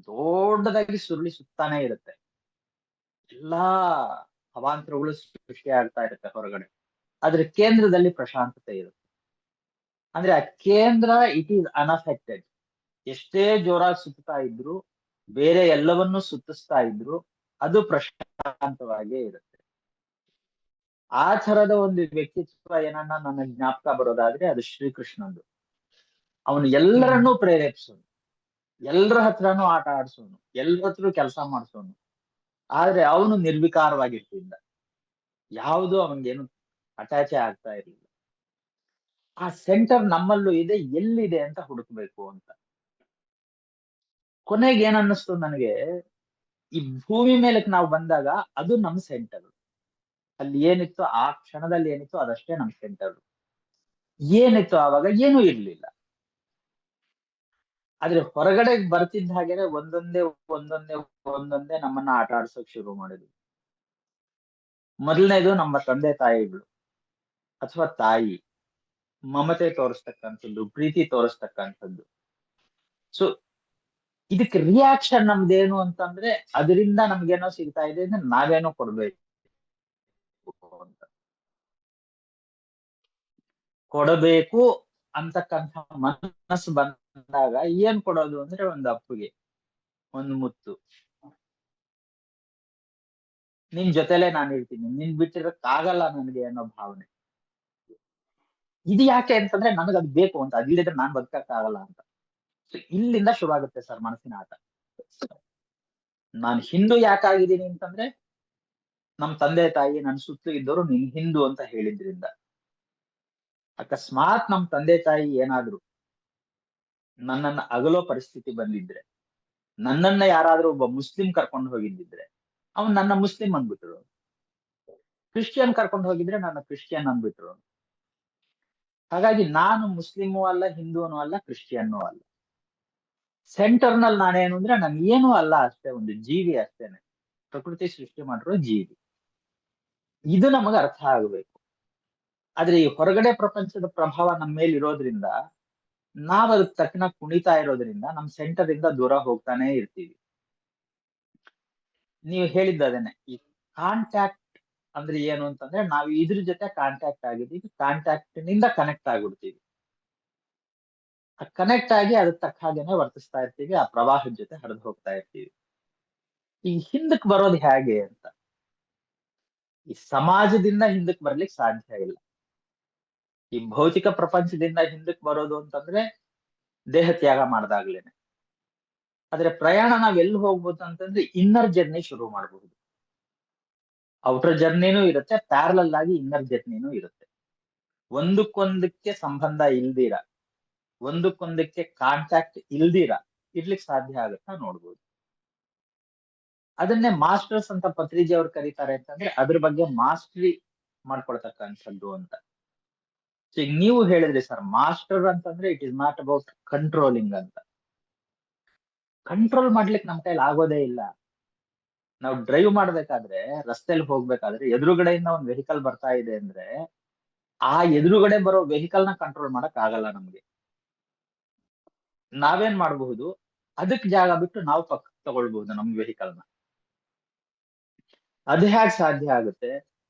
ದೊಡ್ಡದಾಗಿ ಸುರುಳಿ ಸುತ್ತಾನೆ ಇರುತ್ತೆ. ಎಲ್ಲಾ ಅವಾಂತರಗಳು ಸೃಷ್ಟಿ ಆಗ್ತಾ ಇರುತ್ತೆ ಹೊರಗಡೆ. ಆದ್ರೆ ಕೇಂದ್ರದಲ್ಲಿ ಪ್ರಶಾಂತತೆ ಇರುತ್ತೆ. ಅಂದ್ರೆ ಆ ಕೇಂದ್ರ ಇಟ್ ಈಸ್ ಅನ್ಅಫೆಕ್ಟೆಡ್. ಎಷ್ಟೇ ಜೋರಾಗಿ ಸುತ್ತಾ ಇದ್ರು, ಬೇರೆ ಎಲ್ಲವನ್ನೂ ಸುತ್ತಿಸ್ತಾ ಇದ್ರು, ಅದು ಪ್ರಶಾಂತವಾಗೇ ಇರುತ್ತೆ. ಆ ತರದ ಒಂದು ವ್ಯಕ್ತಿತ್ವ ಏನನ್ನ ನನ್ನ ಜ್ಞಾಪಕ ಬರೋದಾದ್ರೆ ಅದು ಶ್ರೀಕೃಷ್ಣಂದು. ಅವನು ಎಲ್ಲರನ್ನೂ ಪ್ರೇರೇಪಿಸೋನು, ಎಲ್ಲರ ಹತ್ರನೂ ಆಟ ಆಡ್ಸೋನು, ಎಲ್ಲರ ಹತ್ರ ಕೆಲಸ ಮಾಡ್ಸೋನು. ಆದ್ರೆ ಅವನು ನಿರ್ವಿಕಾರವಾಗಿರ್ತಿದ್ದ, ಯಾವುದು ಅವನಿಗೇನು ಅಟ್ಯಾಚೇ ಆಗ್ತಾ ಇರಲಿಲ್ಲ. ಆ ಸೆಂಟರ್ ನಮ್ಮಲ್ಲೂ ಇದೆ, ಎಲ್ಲಿದೆ ಅಂತ ಹುಡುಕ್ಬೇಕು ಅಂತ. ಕೊನೆಗೆ ಏನ್ ಅನ್ನಿಸ್ತು ನನಗೆ, ಈ ಭೂಮಿ ಮೇಲಕ್ಕೆ ನಾವು ಬಂದಾಗ ಅದು ನಮ್ ಸೆಂಟರ್. ಅಲ್ಲಿ ಏನಿತ್ತು ಆ ಕ್ಷಣದಲ್ಲಿ ಏನಿತ್ತು ಅದಷ್ಟೇ ನಮ್ ಸೆಂಟರ್. ಏನಿತ್ತು ಆವಾಗ ಏನೂ ಇರ್ಲಿಲ್ಲ. ಆದ್ರೆ ಹೊರಗಡೆ ಬರ್ತಿದ್ದ ಹಾಗೇನೆ ಒಂದೊಂದೇ ಒಂದೊಂದೇ ಒಂದೊಂದೇ ನಮ್ಮನ್ನ ಆಟ ಆಡ್ಸೋಕ್ ಶುರು ಮಾಡಿದ್ವಿ. ಮೊದಲನೇದು ನಮ್ಮ ತಂದೆ ತಾಯಿಗಳು ಅಥವಾ ತಾಯಿ, ಮಮತೆ ತೋರಿಸ್ತಕ್ಕಂಥದ್ದು, ಪ್ರೀತಿ ತೋರಿಸ್ತಕ್ಕಂಥದ್ದು. ಸೊ ಇದಕ್ಕೆ ರಿಯಾಕ್ಷನ್ ನಮ್ದೇನು ಅಂತಂದ್ರೆ, ಅದರಿಂದ ನಮ್ಗೇನೋ ಸಿಗ್ತಾ ಇದೆ ಅಂದ್ರೆ ನಾವೇನೋ ಕೊಡ್ಬೇಕು ಅಂತ. ಕೊಡಬೇಕು ಅಂತಕ್ಕಂಥ ಮನಸ್ಸು ಬಂದಾಗ ಏನ್ ಕೊಡೋದು ಅಂದ್ರೆ ಒಂದು ಅಪ್ಪುಗೆ ಒಂದು ಮುತ್ತು, ನಿನ್ ಜೊತೆಲೆ ನಾನು ಇರ್ತೀನಿ, ನಿನ್ ಬಿಟ್ಟಿರಕ್ಕಾಗಲ್ಲ ನನಗೆ ಅನ್ನೋ ಭಾವನೆ. ಇದು ಯಾಕೆ ಅಂತಂದ್ರೆ ನನಗ್ ಅದು ಬೇಕು ಅಂತ, ಅದಿಲ್ಲದ್ರೆ ನಾನ್ ಬದುಕಕ್ಕಾಗಲ್ಲ ಅಂತ. ಸೊ ಇಲ್ಲಿಂದ ಶುರು ಆಗುತ್ತೆ ಸರ್ ಮನಸ್ಸಿನ ಆಟ. ನಾನು ಹಿಂದೂ ಯಾಕಾಗಿದ್ದೀನಿ ಅಂತಂದ್ರೆ, ನಮ್ ತಂದೆ ತಾಯಿ ನನ್ನ ಸುತ್ತಲೂ ಇದ್ದವರು ನೀನ್ ಹಿಂದೂ ಅಂತ ಹೇಳಿದ್ರಿಂದ. ಅಕಸ್ಮಾತ್ ನಮ್ ತಂದೆ ತಾಯಿ ಏನಾದ್ರು ನನ್ನನ್ನ ಅಗಲೋ ಪರಿಸ್ಥಿತಿ ಬಂದಿದ್ರೆ, ನನ್ನನ್ನ ಯಾರಾದ್ರೂ ಒಬ್ಬ ಮುಸ್ಲಿಂ ಕರ್ಕೊಂಡು ಹೋಗಿದ್ದಿದ್ರೆ ಅವನ್ ನನ್ನ ಮುಸ್ಲಿಂ ಅಂದ್ಬಿಟ್ರು, ಕ್ರಿಶ್ಚಿಯನ್ ಕರ್ಕೊಂಡು ಹೋಗಿದ್ರೆ ನನ್ನ ಕ್ರಿಶ್ಚಿಯನ್ ಅಂದ್ಬಿಟ್ರು. ಹಾಗಾಗಿ ನಾನು ಮುಸ್ಲಿಮೂ ಅಲ್ಲ, ಹಿಂದೂನು ಅಲ್ಲ, ಕ್ರಿಶ್ಚಿಯನ್ನೂ ಅಲ್ಲ. ಸೆಂಟರ್ ನಲ್ಲಿ ನಾನೇನು ಅಂದ್ರೆ ನಾನು ಏನೂ ಅಲ್ಲ, ಅಷ್ಟೇ ಒಂದು ಜೀವಿ ಅಷ್ಟೇನೆ, ಪ್ರಕೃತಿ ಸೃಷ್ಟಿ ಮಾಡಿರೋ ಜೀವಿ. ಇದು ನಮಗ ಅರ್ಥ ಆಗ್ಬೇಕು. ಆದ್ರೆ ಈ ಹೊರಗಡೆ ಪ್ರಪಂಚದ ಪ್ರಭಾವ ನಮ್ಮ ಮೇಲೆ ಇರೋದ್ರಿಂದ, ನಾವ್ ಅದಕ್ಕೆ ತಕ್ಷಣ ಕುಣಿತಾ ಇರೋದ್ರಿಂದ ನಮ್ ಸೆಂಟರ್ ಇಂದ ದೂರ ಹೋಗ್ತಾನೆ ಇರ್ತೀವಿ. ನೀವು ಹೇಳಿದ್ದದೇನೆ, ಈ ಕಾಂಟ್ಯಾಕ್ಟ್ ಅಂದ್ರೆ ಏನು ಅಂತಂದ್ರೆ, ನಾವು ಇದ್ರ ಜೊತೆ ಕಾಂಟ್ಯಾಕ್ಟ್ ಆಗಿದ್ದೀವಿ, ಕಾಂಟ್ಯಾಕ್ಟ್ ನಿಂದ ಕನೆಕ್ಟ್ ಆಗ್ಬಿಡ್ತೀವಿ. ಕನೆಕ್ಟ್ ಆಗಿ ಅದಕ್ಕೆ ತಕ್ಕ ಹಾಗೇನೆ ವರ್ತಿಸ್ತಾ ಇರ್ತೀವಿ, ಆ ಪ್ರವಾಹದ ಜೊತೆ ಹರಿದು ಹೋಗ್ತಾ ಇರ್ತೀವಿ. ಈ ಹಿಂದಕ್ ಬರೋದು ಹೇಗೆ ಅಂತ, ಈ ಸಮಾಜದಿಂದ ಹಿಂದಕ್ ಬರ್ಲಿಕ್ಕೆ ಸಾಧ್ಯ ಇಲ್ಲ. ಈ ಭೌತಿಕ ಪ್ರಪಂಚದಿಂದ ಹಿಂದಕ್ ಬರೋದು ಅಂತಂದ್ರೆ ದೇಹ ತ್ಯಾಗ ಮಾಡ್ದಾಗ್ಲೇನೆ. ಆದ್ರೆ ಪ್ರಯಾಣ ನಾವ್ ಎಲ್ಲಿ ಹೋಗ್ಬೋದು ಅಂತಂದ್ರೆ ಇನ್ನರ್ ಜರ್ನಿ ಶುರು ಮಾಡಬಹುದು. ಔಟರ್ ಜರ್ನಿನೂ ಇರುತ್ತೆ, ಪ್ಯಾರಲಲ್ ಆಗಿ ಇನ್ನರ್ ಜರ್ನಿನೂ ಇರುತ್ತೆ. ಒಂದಕ್ಕೊಂದಕ್ಕೆ ಸಂಬಂಧ ಇಲ್ದಿರ, ಒಂದಕ್ಕೊಂದಕ್ಕೆ ಕಾಂಟ್ಯಾಕ್ಟ್ ಇಲ್ದಿರ ಇರ್ಲಿಕ್ಕೆ ಸಾಧ್ಯ ಆಗುತ್ತಾ ನೋಡ್ಬೋದು. ಅದನ್ನೇ ಮಾಸ್ಟರ್ಸ್ ಅಂತ ಪತ್ರಿಜಿ ಅವ್ರು ಕರೀತಾರೆ ಅಂತಂದ್ರೆ ಅದ್ರ ಬಗ್ಗೆ ಮಾಸ್ಟರಿ ಮಾಡ್ಕೊಳ್ತಕ್ಕಂಥದ್ದು ಅಂತ. ಸೊ ಈಗ ನೀವು ಹೇಳಿದ್ರಿ ಸರ್, ಮಾಸ್ಟರ್ ಅಂತಂದ್ರೆ it is not about controlling ಅಂತ. ಕಂಟ್ರೋಲ್ ಮಾಡ್ಲಿಕ್ಕೆ ನಮ್ ಕೈಲಿ ಆಗೋದೇ ಇಲ್ಲ. ನಾವು ಡ್ರೈವ್ ಮಾಡ್ಬೇಕಾದ್ರೆ, ರಸ್ತೆಯಲ್ಲಿ ಹೋಗ್ಬೇಕಾದ್ರೆ ಎದುರುಗಡೆಯಿಂದ ಒಂದು ವೆಹಿಕಲ್ ಬರ್ತಾ ಇದೆ ಅಂದ್ರೆ ಆ ಎದುರುಗಡೆ ಬರೋ ವೆಹಿಕಲ್ ನ ಕಂಟ್ರೋಲ್ ಮಾಡಕ್ ಆಗಲ್ಲ ನಮ್ಗೆ. ನಾವೇನ್ ಮಾಡಬಹುದು, ಅದಕ್ ಜಾಗ ಬಿಟ್ಟು ನಾವು ಪಕ್ಕ ತಗೊಳ್ಬಹುದು ನಮ್ ವೆಹಿಕಲ್ ನ. ಅದು ಹೇಗೆ ಸಾಧ್ಯ ಆಗುತ್ತೆ?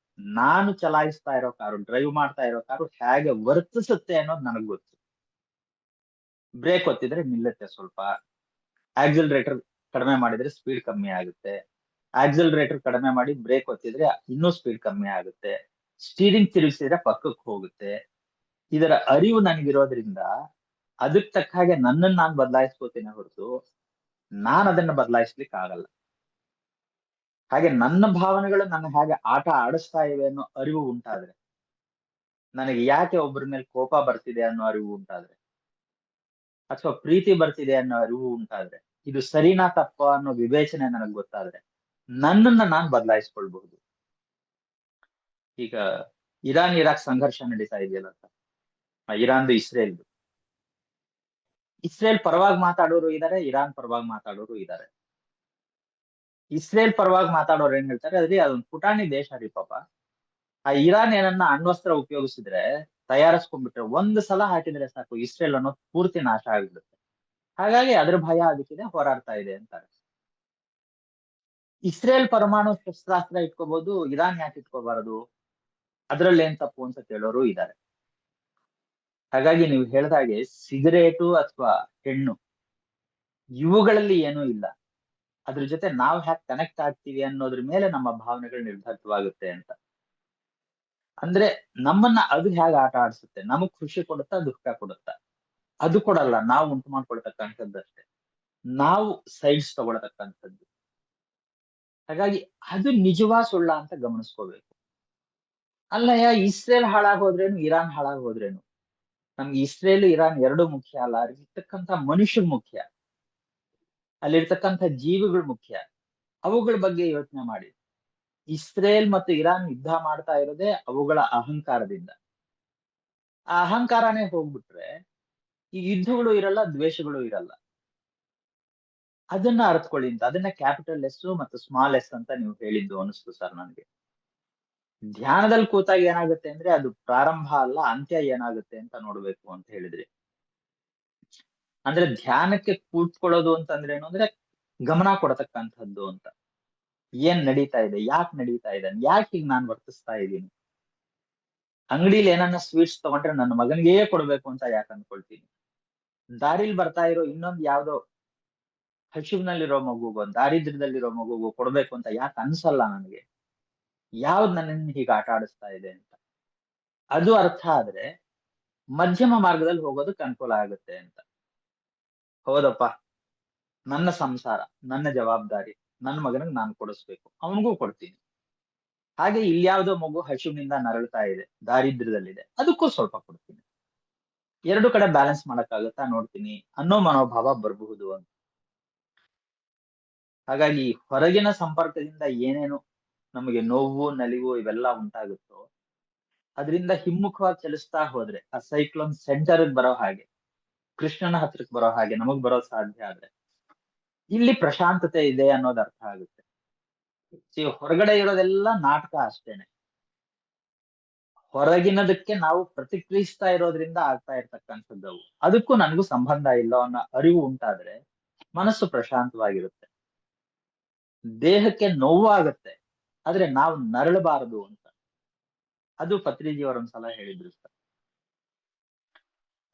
ನಾನು ಚಲಾಯಿಸ್ತಾ ಇರೋ ಕಾರು, ಡ್ರೈವ್ ಮಾಡ್ತಾ ಇರೋ ಕಾರು ಹೇಗೆ ವರ್ತಿಸುತ್ತೆ ಅನ್ನೋದು ನನಗ್ ಗೊತ್ತು. ಬ್ರೇಕ್ ಒತ್ತಿದ್ರೆ ನಿಲ್ಲುತ್ತೆ ಸ್ವಲ್ಪ, ಆಕ್ಸಿಲರೇಟರ್ ಕಡಿಮೆ ಮಾಡಿದ್ರೆ ಸ್ಪೀಡ್ ಕಮ್ಮಿ ಆಗುತ್ತೆ, ಆಕ್ಸಿಲರೇಟರ್ ಕಡಿಮೆ ಮಾಡಿ ಬ್ರೇಕ್ ಒತ್ತಿದ್ರೆ ಇನ್ನೂ ಸ್ಪೀಡ್ ಕಮ್ಮಿ ಆಗುತ್ತೆ, ಸ್ಟೀರಿಂಗ್ ತಿರುಗಿಸಿದ್ರೆ ಪಕ್ಕಕ್ಕೆ ಹೋಗುತ್ತೆ. ಇದರ ಅರಿವು ನನಗಿರೋದ್ರಿಂದ ಅದಕ್ಕೆ ತಕ್ಕ ಹಾಗೆ ನನ್ನನ್ನು ನಾನು ಬದಲಾಯಿಸ್ಕೋತೀನಿ ಹೊರತು ನಾನು ಅದನ್ನ ಬದಲಾಯಿಸ್ಲಿಕ್ಕೆ ಆಗಲ್ಲ. ಹಾಗೆ ನನ್ನ ಭಾವನೆಗಳು ನನ್ನ ಹೇಗೆ ಆಟ ಆಡಿಸ್ತಾ ಇವೆ ಅನ್ನೋ ಅರಿವು ಉಂಟಾದ್ರೆ, ನನಗೆ ಯಾಕೆ ಒಬ್ಬರ ಮೇಲೆ ಕೋಪ ಬರ್ತಿದೆ ಅನ್ನೋ ಅರಿವು ಉಂಟಾದ್ರೆ, ಅಥವಾ ಪ್ರೀತಿ ಬರ್ತಿದೆ ಅನ್ನೋ ಅರಿವು ಉಂಟಾದ್ರೆ, ಇದು ಸರಿನಾ ತಪ್ಪ ಅನ್ನೋ ವಿವೇಚನೆ ನನಗೆ ಗೊತ್ತಾದ್ರೆ ನನ್ನನ್ನ ನಾನು ಬದಲಾಯಿಸ್ಕೊಳ್ಬಹುದು. ಈಗ ಇರಾನ್ ಇರಾಕ್ ಸಂಘರ್ಷ ನಡೀತಾ ಇದೆಯಲ್ಲ ಸರ್, ಇರಾನ್ದು ಇಸ್ರೇಲ್ದು. ಇಸ್ರೇಲ್ ಪರವಾಗಿ ಮಾತಾಡೋರು ಇದ್ದಾರೆ, ಇರಾನ್ ಪರವಾಗಿ ಮಾತಾಡೋರು ಇದ್ದಾರೆ. ಇಸ್ರೇಲ್ ಪರವಾಗಿ ಮಾತಾಡೋರು ಏನ್ ಹೇಳ್ತಾರೆ, ಅದ್ರಿ ಅದೊಂದು ಪುಟಾಣಿ ದೇಶ ರೀ ಪಾಪ. ಆ ಇರಾನ್ ಏನನ್ನ ಅಣ್ವಸ್ತ್ರ ಉಪಯೋಗಿಸಿದ್ರೆ, ತಯಾರಿಸ್ಕೊಂಡ್ಬಿಟ್ರೆ, ಒಂದು ಸಲ ಹಾಕಿದ್ರೆ ಸಾಕು ಇಸ್ರೇಲ್ ಅನ್ನೋದು ಪೂರ್ತಿ ನಾಶ ಆಗ್ಬಿಡುತ್ತೆ. ಹಾಗಾಗಿ ಅದ್ರ ಭಯ ಅದಕ್ಕಿದೆ, ಹೋರಾಡ್ತಾ ಇದೆ ಅಂತಾರೆ. ಇಸ್ರೇಲ್ ಪರಮಾಣು ಶಸ್ತ್ರಾಸ್ತ್ರ ಇಟ್ಕೋಬಹುದು, ಇರಾನ್ ಯಾಕೆ ಇಟ್ಕೋಬಾರದು, ಅದ್ರಲ್ಲಿ ಏನ್ ತಪ್ಪು ಅಂತ ಕೇಳೋರು ಇದ್ದಾರೆ. ಹಾಗಾಗಿ ನೀವು ಹೇಳ್ದಾಗೆ ಸಿಗರೇಟು ಅಥವಾ ಹೆಣ್ಣು ಇವುಗಳಲ್ಲಿ ಏನೂ ಇಲ್ಲ, ಅದ್ರ ಜೊತೆ ನಾವು ಹ್ಯಾಕ್ ಕನೆಕ್ಟ್ ಆಗ್ತೀವಿ ಅನ್ನೋದ್ರ ಮೇಲೆ ನಮ್ಮ ಭಾವನೆಗಳು ನಿರ್ಧಾರಿತವಾಗುತ್ತೆ ಅಂತ. ಅಂದ್ರೆ ನಮ್ಮನ್ನ ಅದು ಹೇಗೆ ಆಟ ಆಡಿಸುತ್ತೆ, ನಮಗ್ ಖುಷಿ ಕೊಡುತ್ತಾ ದುಃಖ ಕೊಡುತ್ತಾ, ಅದು ಕೊಡಲ್ಲ, ನಾವು ಉಂಟು ಮಾಡ್ಕೊಳ್ತಕ್ಕಂಥದ್ದಷ್ಟೇ, ನಾವು ಸೈಡ್ಸ್ ತಗೊಳ್ತಕ್ಕಂಥದ್ದು. ಹಾಗಾಗಿ ಅದು ನಿಜವಾ ಸುಳ್ಳ ಅಂತ ಗಮನಿಸ್ಕೋಬೇಕು. ಅಲ್ಲಯ್ಯ, ಇಸ್ರೇಲ್ ಹಾಳಾಗೋದ್ರೇನು, ಇರಾನ್ ಹಾಳಾಗೋದ್ರೇನು, ನಮ್ಗೆ ಇಸ್ರೇಲ್ ಇರಾನ್ ಎರಡು ಮುಖ್ಯ ಅಲ್ಲ, ಅಲ್ಲಿರ್ತಕ್ಕಂಥ ಮನುಷ್ಯರು ಮುಖ್ಯ, ಅಲ್ಲಿರ್ತಕ್ಕಂಥ ಜೀವಿಗಳು ಮುಖ್ಯ. ಅವುಗಳ ಬಗ್ಗೆ ಯೋಚನೆ ಮಾಡಿ. ಇಸ್ರೇಲ್ ಮತ್ತು ಇರಾನ್ ಯುದ್ಧ ಮಾಡ್ತಾ ಇರೋದೇ ಅವುಗಳ ಅಹಂಕಾರದಿಂದ. ಆ ಅಹಂಕಾರನೇ ಹೋಗ್ಬಿಟ್ರೆ ಈ ಯುದ್ಧಗಳು ಇರಲ್ಲ, ದ್ವೇಷಗಳು ಇರಲ್ಲ. ಅದನ್ನ ಅರ್ಥಕೊಳ್ಳಿ ಅಂತ, ಅದನ್ನ ಕ್ಯಾಪಿಟಲ್ ಎಸ್ ಮತ್ತು ಸ್ಮಾಲ್ ಎಸ್ ಅಂತ ನೀವು ಹೇಳಿದ್ದು ಅನಿಸ್ತು ಸರ್ ನನಗೆ. ಧ್ಯಾನದಲ್ಲಿ ಕೂತಾಗ ಏನಾಗುತ್ತೆ ಅಂದ್ರೆ ಅದು ಪ್ರಾರಂಭ ಅಲ್ಲ, ಅಂತ್ಯ ಏನಾಗುತ್ತೆ ಅಂತ ನೋಡ್ಬೇಕು ಅಂತ ಹೇಳಿದ್ರಿ. ಅಂದ್ರೆ ಧ್ಯಾನಕ್ಕೆ ಕೂತ್ಕೊಳ್ಳೋದು ಅಂತಂದ್ರೆ ಏನು ಅಂದ್ರೆ ಗಮನ ಕೊಡತಕ್ಕಂಥದ್ದು ಅಂತ. ಏನ್ ನಡೀತಾ ಇದೆ, ಯಾಕೆ ನಡೀತಾ ಇದೆ, ಯಾಕೆ ಹೀಗ್ ನಾನ್ ವರ್ತಿಸ್ತಾ ಇದ್ದೀನಿ. ಅಂಗಡಿಲಿ ಏನನ್ನ ಸ್ವೀಟ್ಸ್ ತಗೊಂಡ್ರೆ ನನ್ನ ಮಗನಿಗೆ ಕೊಡ್ಬೇಕು ಅಂತ ಯಾಕೆ ಅನ್ಕೊಳ್ತೀನಿ. ದಾರಿಲಿ ಬರ್ತಾ ಇರೋ ಇನ್ನೊಂದು ಯಾವ್ದೋ ಹಸಿವಿನಲ್ಲಿರೋ ಮಗುಗೋ, ದಾರಿದ್ರ್ಯದಲ್ಲಿರೋ ಮಗುಗೋ ಕೊಡ್ಬೇಕು ಅಂತ ಯಾಕೆ ಅನ್ಸಲ್ಲ ನನಗೆ. ಯಾವ್ದು ನನ್ನನ್ನು ಹೀಗೆ ಆಟ ಆಡಿಸ್ತಾ ಇದೆ ಅಂತ ಅದು ಅರ್ಥ ಆದ್ರೆ ಮಧ್ಯಮ ಮಾರ್ಗದಲ್ಲಿ ಹೋಗೋದಕ್ಕೆ ಅನುಕೂಲ ಆಗುತ್ತೆ ಅಂತ. ಹೌದಪ್ಪ, ನನ್ನ ಸಂಸಾರ, ನನ್ನ ಜವಾಬ್ದಾರಿ, ನನ್ನ ಮಗನಿಗೆ ನಾನು ಕೊಡಿಸ್ಬೇಕು, ಅವನಿಗೂ ಕೊಡ್ತೀನಿ. ಹಾಗೆ ಇಲ್ಯಾವುದೋ ಮಗು ಹಸಿವಿನಿಂದ ನರಳ್ತಾ ಇದೆ, ದಾರಿದ್ರ್ಯದಲ್ಲಿದೆ, ಅದಕ್ಕೂ ಸ್ವಲ್ಪ ಕೊಡ್ತೀನಿ. ಎರಡು ಕಡೆ ಬ್ಯಾಲೆನ್ಸ್ ಮಾಡಕ್ಕಾಗತ್ತಾ ನೋಡ್ತೀನಿ ಅನ್ನೋ ಮನೋಭಾವ ಬರಬಹುದು ಅಂತ. ಹಾಗಾಗಿ ಹೊರಗಿನ ಸಂಪರ್ಕದಿಂದ ಏನೇನು ನಮಗೆ ನೋವು, ನಲಿವು ಇವೆಲ್ಲ ಉಂಟಾಗುತ್ತೋ ಅದರಿಂದ ಹಿಮ್ಮುಖವಾಗಿ ಚಲಿಸ್ತಾ ಹೋದ್ರೆ ಆ ಸೈಕ್ಲೋನ್ ಸೆಂಟರ್ ಬರೋ ಹಾಗೆ, ಕೃಷ್ಣನ ಹತ್ರಕ್ಕೆ ಬರೋ ಹಾಗೆ ನಮಗ್ ಬರೋ ಸಾಧ್ಯ ಆದ್ರೆ ಇಲ್ಲಿ ಪ್ರಶಾಂತತೆ ಇದೆ ಅನ್ನೋದು ಅರ್ಥ ಆಗುತ್ತೆ. ಹೊರಗಡೆ ಇರೋದೆಲ್ಲ ನಾಟಕ ಅಷ್ಟೇನೆ. ಹೊರಗಿನದಕ್ಕೆ ನಾವು ಪ್ರತಿಕ್ರಿಯಿಸ್ತಾ ಇರೋದ್ರಿಂದ ಆಗ್ತಾ ಇರ್ತಕ್ಕಂಥದ್ದವು, ಅದಕ್ಕೂ ನನಗೂ ಸಂಬಂಧ ಇಲ್ಲ ಅನ್ನೋ ಅರಿವು ಉಂಟಾದ್ರೆ ಮನಸ್ಸು ಪ್ರಶಾಂತವಾಗಿರುತ್ತೆ. ದೇಹಕ್ಕೆ ನೋವು ಆಗುತ್ತೆ, ಆದ್ರೆ ನಾವು ನರಳಬಾರದು ಅಂತ. ಅದು ಪತ್ರಿಜಿಯವರೊಂದ್ಸಲ ಹೇಳಿದ್ರು ಸರ್.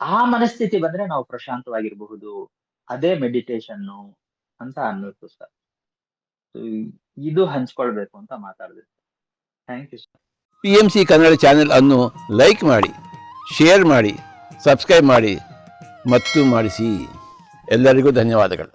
ಆ ಮನಸ್ಥಿತಿ ಬಂದ್ರೆ ನಾವು ಪ್ರಶಾಂತವಾಗಿರಬಹುದು, ಅದೇ ಮೆಡಿಟೇಷನ್ನು ಅಂತ ಅನ್ನಿಸ್ತು ಸರ್. ಇದು ಹಂಚ್ಕೊಳ್ಬೇಕು ಅಂತ ಮಾತಾಡಿದೆ. Thank you sir. PMC Kannada channel ಅನ್ನು ಲೈಕ್ ಮಾಡಿ, ಶೇರ್ ಮಾಡಿ, ಸಬ್ಸ್ಕ್ರೈಬ್ ಮಾಡಿ ಮತ್ತು ಮಾಡಿಸಿ. ಎಲ್ಲರಿಗೂ ಧನ್ಯವಾದಗಳು.